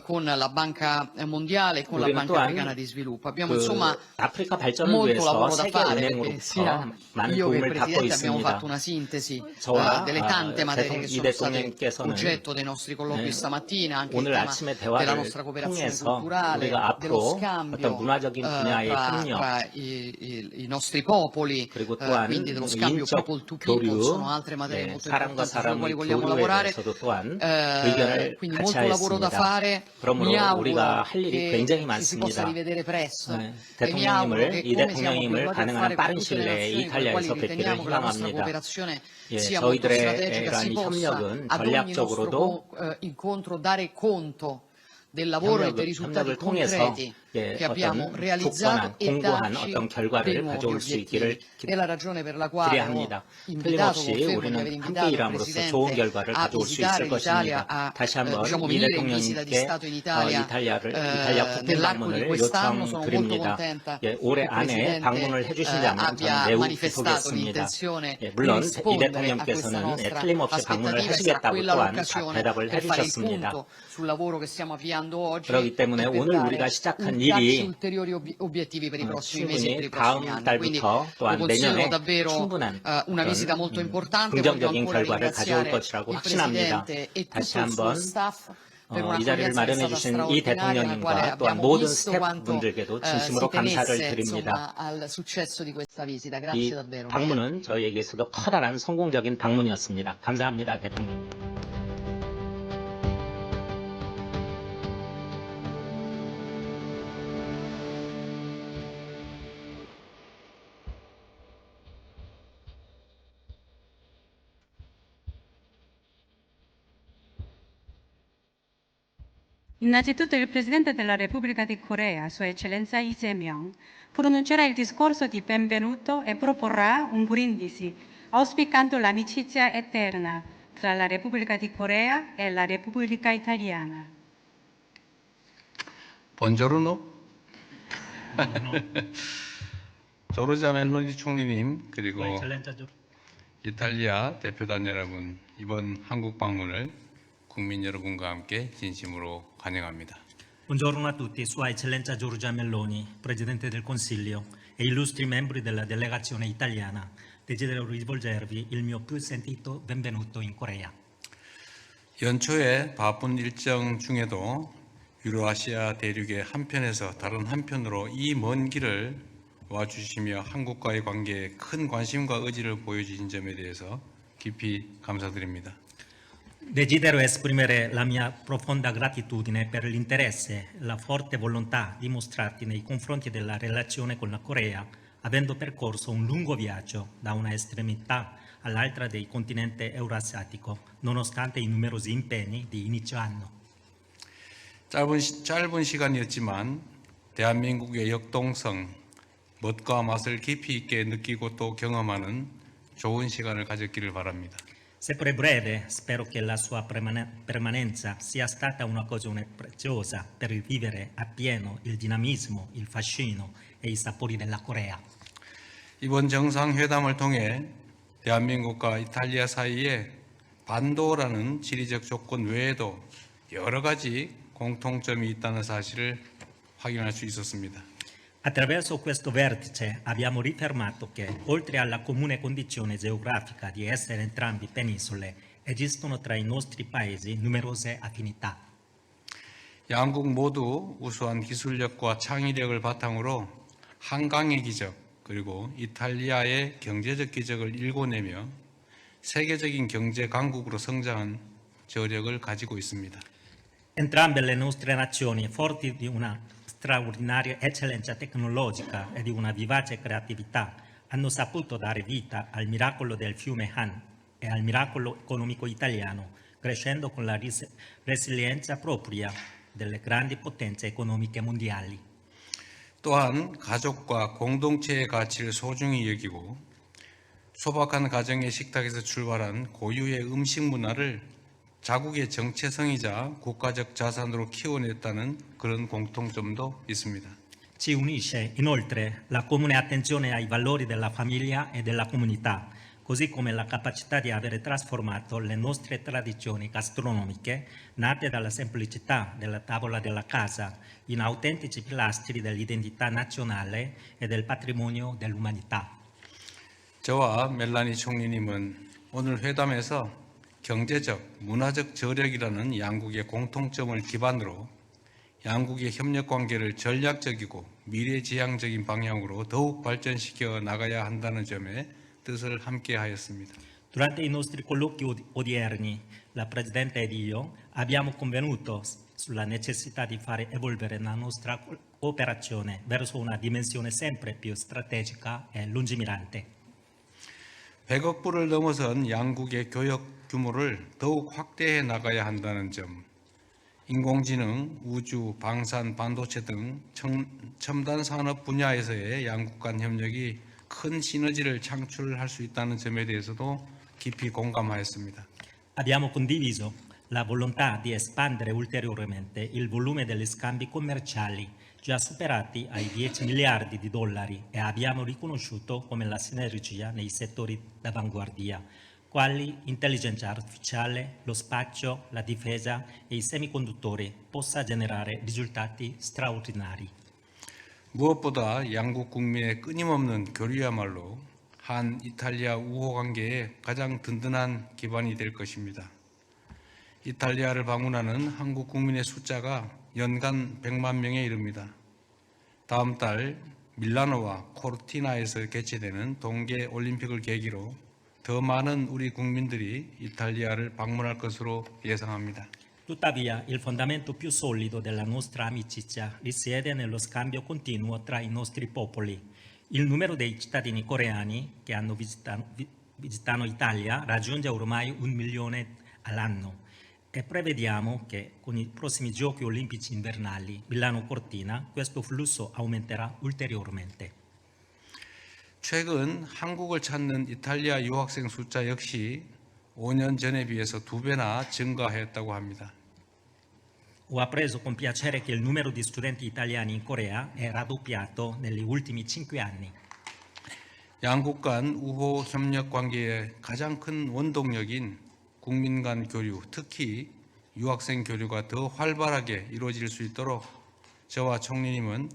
con la Banca Mondiale e con la 우리는 Banca 또한 Africana di Sviluppo. Abbiamo 그 insomma 아프리카 발전을 molto 위해서 lavoro da fare perché 세계은행으로부터 sia 많은 io che il 도움을 받고 Presidente abbiamo 있습니다. fatto una sintesi 저와 delle tante materie che 이 sono state 대통령께서는 oggetto dei nostri colloqui stamattina, anche il 오늘 tema 아침의 della 대화를 nostra cooperazione 통해서 culturale, 우리가 dello 앞으로 scambio 어떤 문화적인 분야의 협력 tra i nostri popoli, 그리고 또한 quindi dello scambio 인적 people to people, 교류, sono altre materie molto 사람과 importanti sulle quali 사람의 vogliamo 교류에 lavorare. 대해서도 또한 의견을 Quindi 같이 molto lavoro da 하였습니다. fare, mi 그러므로 auguro 우리가 할 일이 굉장히 che ci si possa 많습니다. rivedere presto 네, e mi auguro che 이 come siamo 대통령님을 abituati a 가능한 fare con 빠른 tutte le 시일 내에 nazioni con le quali 이탈리아에서 뵙기를 riteniamo che la nostra 희망합니다. cooperazione 예, sia molto 저희들의 strategica, si 이러한 possa 협력은 ad ogni 전략적으로도 nostro incontro dare conto del lavoro e dei risultati 협력을 통해서 concreti 예, che abbiamo 어떤 realizzato 굳건한 e 공고한 darci 어떤 dei 결과를 nuovi 가져올 수 있기를 obiettivi. È la ragione per la quale ho 기대합니다. invitato, 틀림없이 confermo di aver 우리는 함께 invitato il 일함으로써 좋은 Presidente 결과를 a 가져올 수 visitare 있을 l'Italia, 것입니다. a 다시 한번 diciamo 이 venire in visita di 대통령님께 Stato in Italia 이탈리아 국빈 nell'arco di 방문을 quest'anno. Sono molto 요청드립니다. contenta 예, 올해 che il 안에 Presidente 방문을 해주신다면 저는 abbia 매우 manifestato 기쁘겠습니다. l'intenzione 예, di 물론 이 rispondere a questa 대통령께서는 nostra 틀림없이 방문을 aspettativa e sarà 하시겠다고 quella 또한 l'occasione 대답을 per fare il 해주셨습니다. punto sul lavoro che stiamo avviando oggi 그렇기 때문에 e per 오늘 dare 우리가 시작한 darci 일이 ulteriori obiettivi per i prossimi mesi e per 충분히 i prossimi 다음 anni. Quindi 달부터 lo 또한 considero 내년에 davvero 충분한 una visita molto importante. Voglio 긍정적인 ancora 결과를 가져올 ringraziare 것이라고 il 확신합니다. Presidente e 다시 tutto il suo 한번 staff per una 이 자리를 accoglienza che è 마련해 stata 주신 이 straordinaria, nella quale 대통령님과 또한 abbiamo 모든 visto quanto 스태프분들께도 si 진심으로 감사를 tenesse 드립니다. insomma al successo di questa visita. 이 Grazie davvero. 방문은 저희에게서도 커다란 성공적인 방문이었습니다. 감사합니다, 대통령. Innanzitutto il Presidente della Repubblica di Corea, Sua Eccellenza Lee Jae-myung, pronuncerà il discorso di benvenuto e proporrà un brindisi, auspicando l'amicizia eterna tra la Repubblica di Corea e la Repubblica Italiana. 본조르노? 조르자 멜로니 총리님 그리고 Sua Eccellenza 이탈리아 대표단 여러분, 이번 한국 방문을 국민 여러분과 함께 진심으로 환영합니다. Buongiorno a tutti, Sua Eccellenza Giorgia Meloni, Presidente del Consiglio e illustri membri della delegazione italiana, desidero rivolgervi il mio più sentito benvenuto in Corea. 연초에 바쁜 일정 중에도 유로아시아 대륙의 한편에서 다른 한편으로 이 먼 길을 와주시며 한국과의 관계에 큰 관심과 의지를 보여주신 점에 대해서 깊이 감사드립니다. Desidero esprimere la mia profonda gratitudine per l'interesse e la forte volontà dimostrati nei confronti della relazione con la Corea, avendo percorso un lungo viaggio da una estremità all'altra del continente eurasiatico, nonostante i numerosi impegni di inizio anno. 짧은 시간이었지만 대한민국의 역동성, 멋과 맛을 깊이 있게 느끼고 또 경험하는 좋은 시간을 가졌기를 바랍니다. Seppure breve, spero che la sua permanenza sia stata un'occasione preziosa per vivere appieno il dinamismo, il fascino e i sapori della Corea. 이번 정상회담을 통해 대한민국과 이탈리아 사이에 반도라는 지리적 조건 외에도 여러 가지 공통점이 있다는 사실을 확인할 수 있었습니다. Attraverso questo vertice abbiamo rifermato che, oltre alla comune condizione geografica di essere entrambi penisole, esistono tra i nostri paesi numerose affinità. 양국 모두 우수한 기술력과 창의력을 바탕으로 한강의 기적 그리고 이탈리아의 경제적 기적을 일궈내며 세계적인 경제 강국으로 성장한 저력을 가지고 있습니다. Entrambe le nostre nazioni, forti di una straordinaria eccellenza tecnologica e di una vivace creatività, hanno saputo dare vita al miracolo del fiume Han e al miracolo economico italiano, crescendo con la resilienza propria delle grandi potenze economiche mondiali. 또한 가족과 공동체의 가치를 소중히 여기고 소박한 가정의 식탁에서 출발한 고유의 음식 문화를 자국의 정체성이자 국가적 자산으로 키워냈다는 그런 공통점도 있습니다. Ci unisce inoltre la comune attenzione ai valori della famiglia e della comunità, così come la capacità di avere trasformato le nostre tradizioni gastronomiche, nate dalla semplicità della tavola della casa, in autentici pilastri dell'identità nazionale e del patrimonio dell'umanità. 저와 멜라니 총리님은 오늘 회담에서 경제적, 문화적 저력이라는 양국의 공통점을 기반으로 양국의 협력 관계를 전략적이고 미래지향적인 방향으로 더욱 발전시켜 나가야 한다는 점에 뜻을 함께 하였습니다. Durante i nostri colloqui odierni, la Presidente ed io abbiamo convenuto sulla necessità di fare evolvere la nostra cooperazione verso una dimensione sempre più strategica e lungimirante. 100억 불을 넘어선 양국의 교역 규모를 더욱 확대해 나가야 한다는 점, 인공지능, 우주, 방산, 반도체 등 첨단 산업 분야에서의 양국 간 협력이 큰 시너지를 창출할 수 있다는 점에 대해서도 깊이 공감하였습니다. Abbiamo condiviso la volontà di espandere ulteriormente il volume degli scambi commerciali, già superati ai 10 miliardi di dollari, e abbiamo riconosciuto come la sinergia nei settori d'avanguardia, quali intelligenza artificiale, lo spazio, la difesa e i semiconduttori, possa generare risultati straordinari. 무엇보다 양국 국민의 끊임없는 교류야말로 한 이탈리아 우호 관계의 가장 든든한 기반이 될 것입니다. 이탈리아를 방문하는 한국 국민의 숫자가 연간 100만 명에 이릅니다. 다음 달 밀라노와 코르티나에서 개최되는 동계 올림픽을 계기로 더 많은 우리 국민들이 이탈리아를 방문할 것으로 예상합니다. Tuttavia, il fondamento più solido della nostra amicizia risiede nello scambio continuo tra i nostri popoli. Il numero dei cittadini coreani che visitano Italia raggiunge ormai 1 milione all'anno e prevediamo che con i prossimi giochi olimpici invernali Milano-Cortina questo flusso aumenterà ulteriormente. 최근 한국을 찾는 이탈리아 유학생 숫자 역시 5년 전에 비해서 2배나 증가했다고 합니다. Ho appreso con piacere che il numero di studenti italiani in Corea è raddoppiato negli ultimi 5 anni. 양국 간 우호 협력 관계의 가장 큰 원동력인 국민 간 교류, 특히 유학생 교류가 더 활발하게 이루어질 수 있도록 저와 총리님은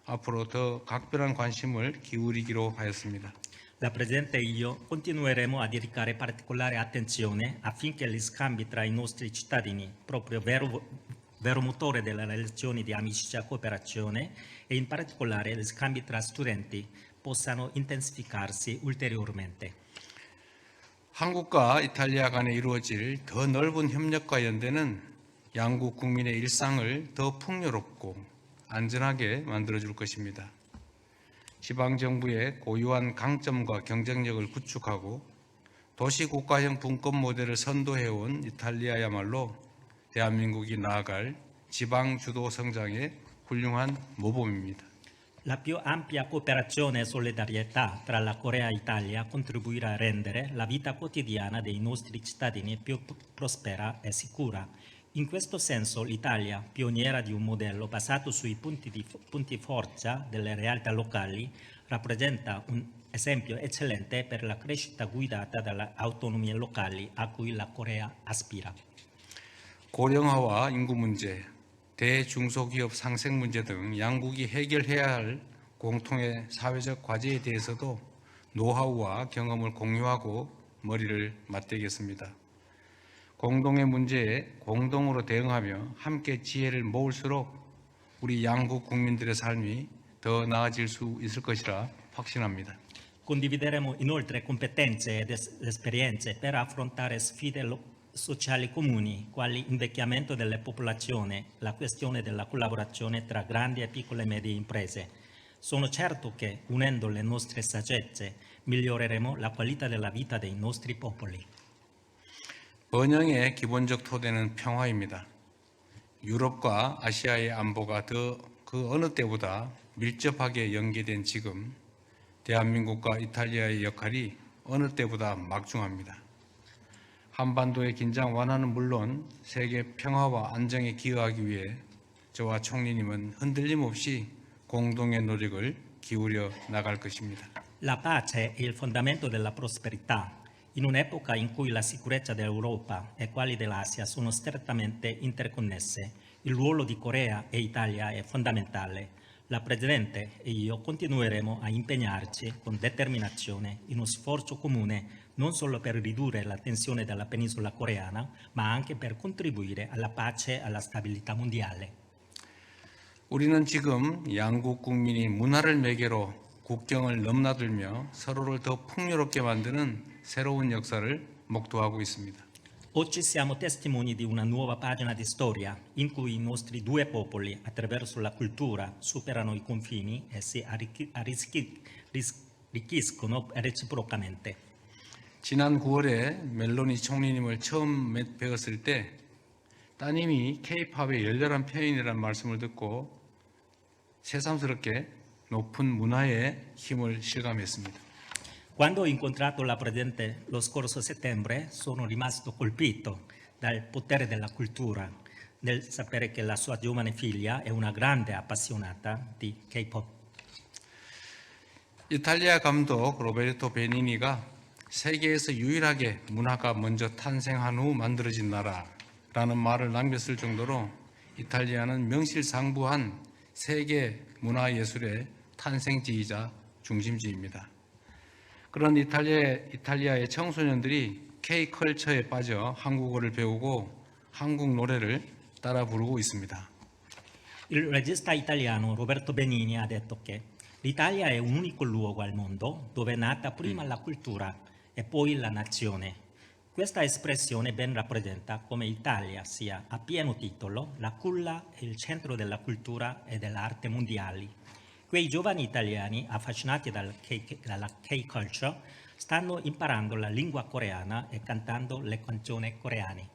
앞으로 더 각별한 관심을 기울이기로 하였습니다. La Presidente e io continueremo a dedicare particolare attenzione affinché gli scambi tra i nostri cittadini, proprio vero motore delle relazioni di amicizia e cooperazione, e in particolare gli scambi tra studenti, possano intensificarsi ulteriormente. 한국과 이탈리아 간에 이루어질 더 넓은 협력과 연대는 양국 국민의 일상을 더 풍요롭고 안전하게 만들어줄 것입니다. 지방정부의 고유한 강점과 경쟁력을 구축하고 도시국가형 분권 모델을 선도해온 이탈리아야말로 대한민국이 나아갈 지방주도 성장의 훌륭한 모범입니다. La più ampia cooperazione e solidarietà tra la Corea e l'Italia contribuirà a rendere la vita quotidiana dei nostri cittadini più prospera e sicura. In questo senso l'Italia, pioniera di un modello basato sui punti forza delle realtà locali, rappresenta un esempio eccellente per la crescita guidata dalle autonomie locali a cui la Corea aspira. 고령화와 인구 문제, 대중소기업 상생 문제 등 양국이 해결해야 할 공통의 사회적 과제에 대해서도 노하우와 경험을 공유하고 머리를 맞대겠습니다. 공동의 문제에 공동으로 대응하며 함께 지혜를 모을수록 우리 양국 국민들의 삶이 더 나아질 수 있을 것이라 확신합니다. Condivideremo inoltre competenze ed esperienze per affrontare sfide sociali comuni, quali invecchiamento delle popolazioni, la questione della collaborazione tra grandi e piccole e medie imprese. Sono certo che, unendo le nostre saggezze, miglioreremo la qualità della vita dei nostri popoli. 번영의 기본적 토대는 평화입니다. 유럽과 아시아의 안보가 그 어느 때보다 밀접하게 연계된 지금 대한민국과 이탈리아의 역할이 어느 때보다 막중합니다. 한반도의 긴장 완화는 물론 세계 평화와 안정에 기여하기 위해 저와 총리님은 흔들림 없이 공동의 노력을 기울여 나갈 것입니다. La pace è il fondamento della prosperità. In un'epoca in cui la sicurezza dell'Europa e quelli dell'Asia sono strettamente interconnesse, il ruolo di Corea e Italia è fondamentale. La Presidente e io continueremo a impegnarci con determinazione in uno sforzo comune non solo per ridurre la tensione della penisola coreana, ma anche per contribuire alla pace e alla stabilità mondiale. 우리는 지금 양국 국민이 문화를 매개로 국경을 넘나들며 서로를 더 풍요롭게 만드는 새로운 역사를 목도하고 있습니다. Oggi siamo testimoni di una nuova pagina di storia in cui i nostri due popoli, attraverso la cultura, superano i confini e si arricchiscono reciprocamente. 지난 9월에 멜로니 총리님을 처음 뵈었을 때 따님이 K-팝의 열렬한 팬이라는 말씀을 듣고 새삼스럽게 높은 문화의 힘을 실감했습니다. Quando ho incontrato la Presidente lo scorso settembre sono rimasto colpito dal potere della cultura, nel sapere che la sua giovane figlia è una grande appassionata di K-pop. 이탈리아 감독 로베르토 베니니가 세계에서 유일하게 문화가 먼저 탄생한 후 만들어진 나라라는 말을 남겼을 정도로 이탈리아는 명실상부한 세계 문화예술의 탄생지이자 중심지입니다. 그런 이탈리아의 청소년들이 K-컬처에 빠져 한국어를 배우고 한국 노래를 따라 부르고 있습니다. Il regista italiano Roberto Benigni ha detto che l'Italia è un unico luogo al mondo dove è nata prima la cultura e poi la nazione. Questa espressione ben rappresenta come l'Italia sia a pieno titolo la culla e il centro della cultura e dell'arte mondiali. Quei giovani italiani affascinati dalla K-culture stanno imparando la lingua coreana e cantando le canzoni coreane.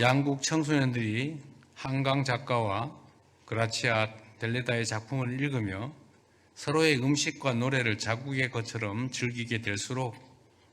양국 청소년들이 한강 작가와 그라치아 델레다의 작품을 읽으며 서로의 음식과 노래를 자국의 것처럼 즐기게 될수록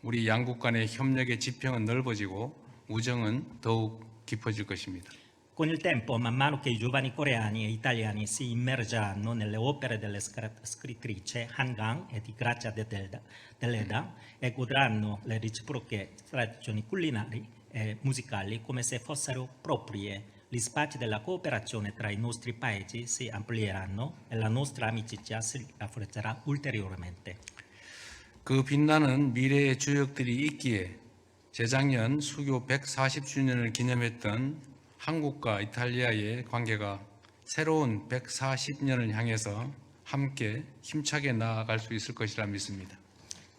우리 양국 간의 협력의 지평은 넓어지고 우정은 더욱 깊어질 것입니다. Con il tempo, man mano che i giovani coreani e italiani si immergeranno nelle opere delle scrittrici Han Gang e di Grazia Deledda e godranno le reciproche tradizioni culinari e musicali come se fossero proprie, gli spazi della cooperazione tra i nostri paesi si amplieranno e la nostra amicizia si rafforzerà ulteriormente. 그 빛나는 미래의 조역들이 있기에 재작년 수교 140주년을 기념했던 한국과 이탈리아의 관계가 새로운 140년을 향해서 함께 힘차게 나아갈 수 있을 것이라 믿습니다.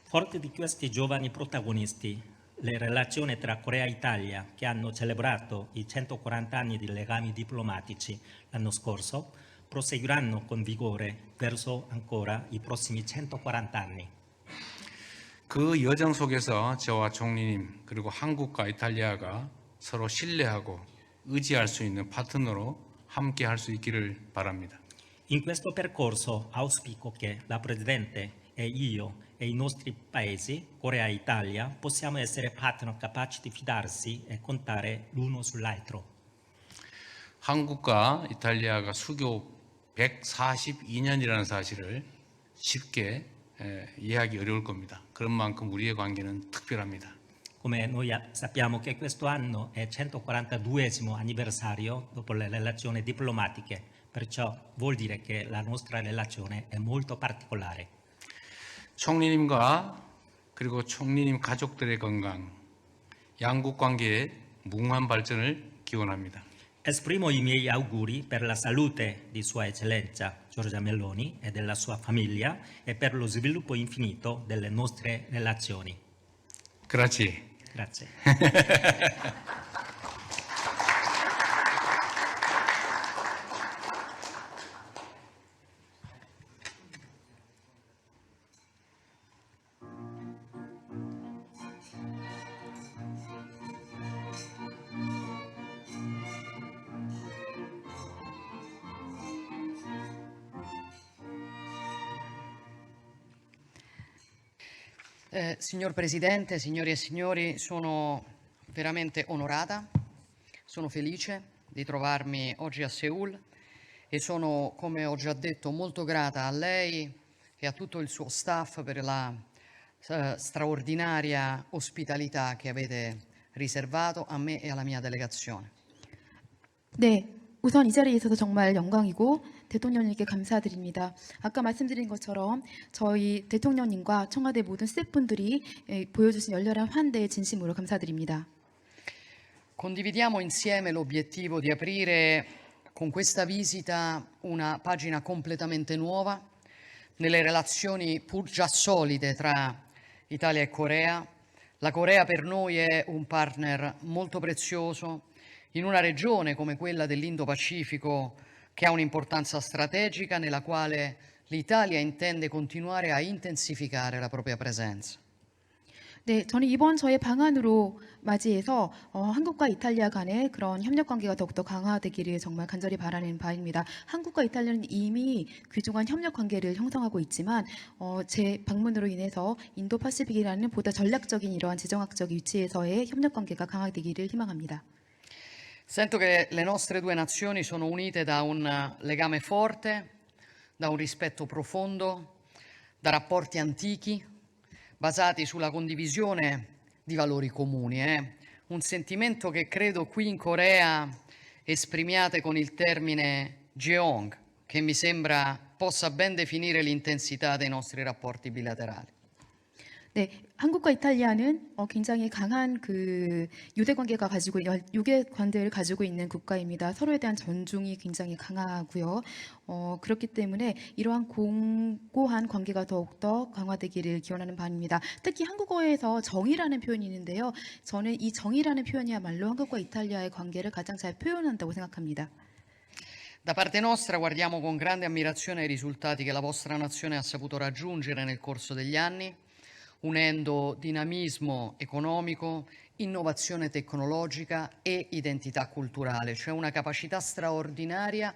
Forte di questi giovani protagonisti, le relazioni tra Corea e Italia, che hanno celebrato i 140 anni di legami diplomatici l'anno scorso, proseguiranno con vigore verso ancora i prossimi 140 anni. 그 여정 속에서 저와 총리님 그리고 한국과 이탈리아가 서로 신뢰하고 의지할 수 있는 파트너로 함께 할 수 있기를 바랍니다. In questo percorso auspico che la Presidente e io e i nostri paesi, Corea e Italia, possiamo essere partner capaci di fidarsi e contare l'uno sull'altro. 한국과 이탈리아가 수교 142년이라는 사실을 쉽게 이해하기 어려울 겁니다. 그런 만큼 우리의 관계는 특별합니다. Come noi sappiamo che questo anno è il 142esimo anniversario dopo le relazioni diplomatiche, perciò vuol dire che la nostra relazione è molto particolare. 총리님과 그리고 총리님 가족들의 건강, 양국 관계의 무궁한 발전을 기원합니다. Esprimo i miei auguri per la salute di Sua Eccellenza Giorgia Meloni e della sua famiglia e per lo sviluppo infinito delle nostre relazioni. Grazie. Grazie. Signor Presidente, signori e signori, sono veramente onorata, sono felice di trovarmi oggi a Seul e sono, come ho già detto, molto grata a lei e a tutto il suo staff per la straordinaria ospitalità che avete riservato a me e alla mia delegazione. 네, 우선 이 자리에 있어서 정말 영광이고 대통령님께 감사드립니다. 아까 말씀드린 것처럼 저희 대통령님과 청와대 모든 스태프분들이 보여주신 열렬한 환대에 진심으로 감사드립니다. Condividiamo insieme l'obiettivo di aprire con questa visita una pagina completamente nuova nelle relazioni pur già solide tra Italia e Corea. La Corea per noi è un partner molto prezioso in una regione come quella dell'Indo-Pacifico che ha un'importanza strategica nella quale l'Italia intende continuare a intensificare la propria presenza. 네, 저는 이번 저의 방한으로 맞이해서 한국과 이탈리아 간의 그런 협력 관계가 더욱더 강화되기를 정말 간절히 바라는 바입니다. 한국과 이탈리아는 이미 귀중한 협력 관계를 형성하고 있지만 제 방문으로 인해서 인도파시픽이라는 보다 전략적인 이러한 지정학적 위치에서의 협력 관계가 강화되기를 희망합니다. Sento che le nostre due nazioni sono unite da un legame forte, da un rispetto profondo, da rapporti antichi, basati sulla condivisione di valori comuni. Un sentimento che credo qui in Corea esprimiate con il termine jeong, che mi sembra possa ben definire l'intensità dei nostri rapporti bilaterali. 네, 한국과 이탈리아는 굉장히 강한 그 유대관계가 유대관계를 가지고 있는 국가입니다. 서로에 대한 존중이 굉장히 강하고요. 그렇기 때문에 이러한 공고한 관계가 더욱더 강화되기를 기원하는 바입니다. 특히 한국어에서 정이라는 표현이 있는데요. 저는 이 정이라는 표현이야말로 한국과 이탈리아의 관계를 가장 잘 표현한다고 생각합니다. Da parte nostra guardiamo con grande ammirazione ai risultati che la vostra nazione ha saputo raggiungere nel corso degli anni, unendo dinamismo economico, innovazione tecnologica e identità culturale, cioè una capacità straordinaria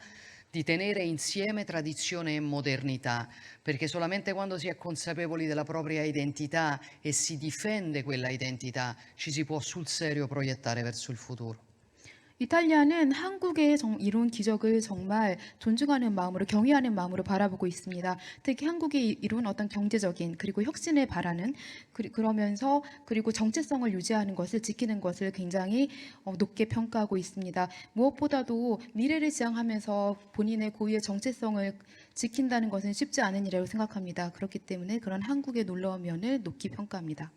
di tenere insieme tradizione e modernità, perché solamente quando si è consapevoli della propria identità e si difende quella identità ci si può sul serio proiettare verso il futuro. 이탈리아는 한국의 이룬 기적을 정말 존중하는 마음으로 경외하는 마음으로 바라보고 있습니다. 특히 한국이 이룬 어떤 경제적인 그리고 혁신을 바라는 그러면서 그리고 정체성을 유지하는 것을 지키는 것을 굉장히 높게 평가하고 있습니다. 무엇보다도 미래를 지향하면서 본인의 고유의 정체성을 지킨다는 것은 쉽지 않은 일이라고 생각합니다. 그렇기 때문에 그런 한국의 놀라운 면을 높이 평가합니다.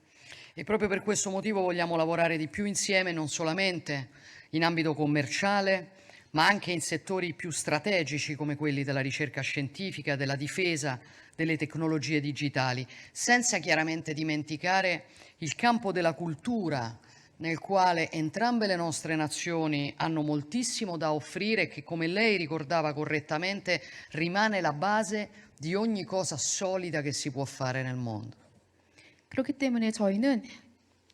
E proprio per questo motivo vogliamo lavorare di più insieme, non solamente in ambito commerciale, ma anche in settori più strategici come quelli della ricerca scientifica, della difesa, delle tecnologie digitali, senza chiaramente dimenticare il campo della cultura, nel quale entrambe le nostre nazioni hanno moltissimo da offrire e che, come lei ricordava correttamente, rimane la base di ogni cosa solida che si può fare nel mondo. 그렇기 때문에 저희는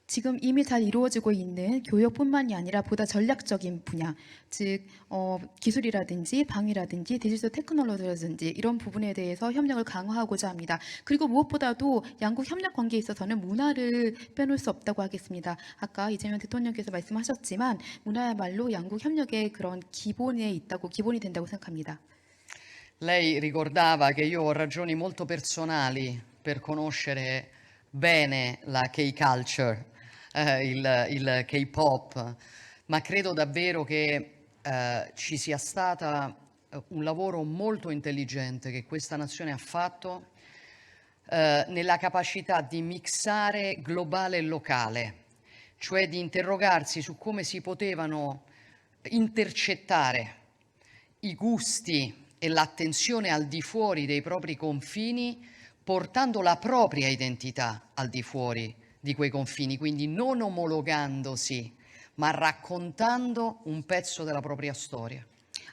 지금 이미 잘 이루어지고 있는 교역뿐만이 아니라 보다 전략적인 분야, 즉 기술이라든지 방위라든지 디지털 테크놀로지라든지 이런 부분에 대해서 협력을 강화하고자 합니다. 그리고 무엇보다도 양국 협력 관계에 있어서는 문화를 빼놓을 수 없다고 하겠습니다. 아까 이재명 대통령께서 말씀하셨지만 문화야말로 양국 협력의 그런 기본이 된다고 생각합니다. Lei ricordava che io ho ragioni molto personali per conoscere bene la K-culture, il K-pop, ma credo davvero che ci sia stato un lavoro molto intelligente che questa nazione ha fatto nella capacità di mixare globale e locale, cioè di interrogarsi su come si potevano intercettare i gusti e l'attenzione al di fuori dei propri confini, portando la propria identità al di fuori di quei confini, quindi non omologandosi, ma raccontando un pezzo della propria storia.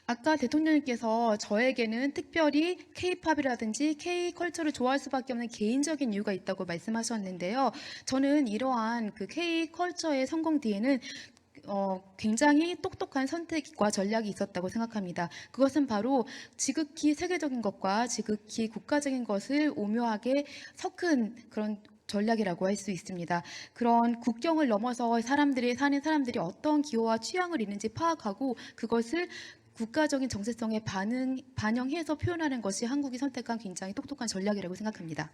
아까 대통령님께서 저에게는 특별히 K-팝이라든지 K-컬처를 좋아할 수밖에 없는 개인적인 이유가 있다고 말씀하셨는데요. 저는 이러한 그 K-컬처의 성공 뒤에는 굉장히 똑똑한 선택과 전략이 있었다고 생각합니다. 그것은 바로 지극히 세계적인 것과 지극히 국가적인 것을 오묘하게 섞은 그런 전략이라고 할 수 있습니다. 그런 국경을 넘어서 사는 사람들이 어떤 기호와 취향을 있는지 파악하고 그것을 국가적인 정체성에 반영해서 표현하는 것이 한국이 선택한 굉장히 똑똑한 전략이라고 생각합니다.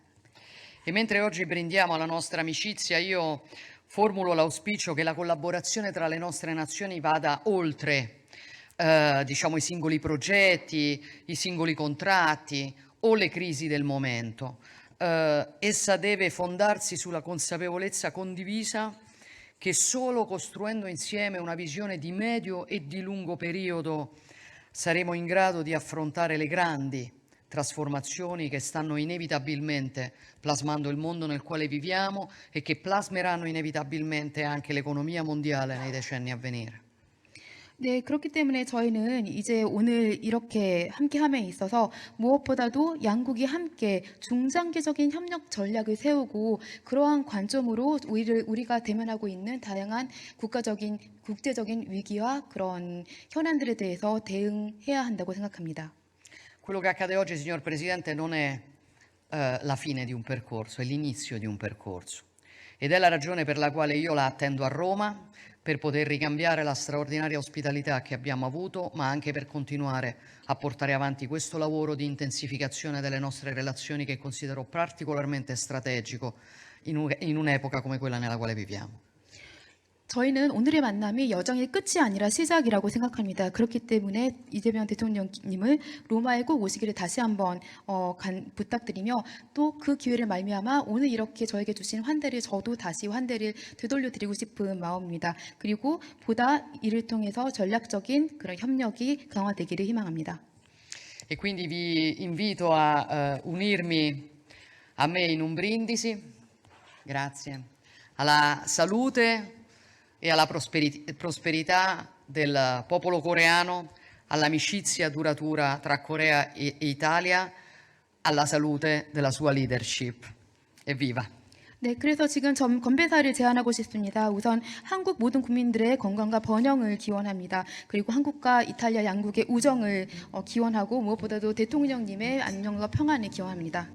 E mentre oggi brindiamo alla nostra amicizia, io formulo l'auspicio che la collaborazione tra le nostre nazioni vada oltre, diciamo, i singoli progetti, i singoli contratti o le crisi del momento. Essa deve fondarsi sulla consapevolezza condivisa che solo costruendo insieme una visione di medio e di lungo periodo saremo in grado di affrontare le grandi trasformazioni che stanno inevitabilmente plasmando il mondo nel quale viviamo e che plasmeranno inevitabilmente anche l'economia mondiale nei decenni a venire. 네, 그렇기 때문에 저희는 이제 오늘 이렇게 함께함에 있어서 무엇보다도 양국이 함께 중장기적인 협력 전략을 세우고 그러한 관점으로 우리가 대면하고 있는 다양한 국제적인 위기와 그런 현안들에 대해서 대응해야 한다고 생각합니다. Quello che accade oggi, signor Presidente, non è la fine di un percorso, è l'inizio di un percorso. Ed è la ragione per la quale io la attendo a Roma, per poter ricambiare la straordinaria ospitalità che abbiamo avuto, ma anche per continuare a portare avanti questo lavoro di intensificazione delle nostre relazioni che considero particolarmente strategico in un'epoca come quella nella quale viviamo. 저희는 오늘의 만남이 여정의 끝이 아니라 시작이라고 생각합니다. 그렇기 때문에 이재명 대통령님을 로마에 꼭 오시기를 다시 한번 부탁드리며 또 그 기회를 말미암아 오늘 이렇게 저에게 주신 환대를 저도 다시 환대를 되돌려 드리고 싶은 마음입니다. 그리고 보다 이를 통해서 전략적인 그런 협력이 강화되기를 희망합니다. E quindi vi invito a unirmi a me in un brindisi, grazie, alla salute e alla prosperità del popolo coreano, all'amicizia duratura tra Corea e Italia, alla salute della sua leadership. Evviva! 네, 그래서 지금 건배사를 제안하고 싶습니다. 우선 한국 모든 국민들의 건강과 번영을 기원합니다. 그리고 한국과 이탈리아 양국의 우정을 기원하고 무엇보다도 대통령님의 안녕과 평안을 기원합니다.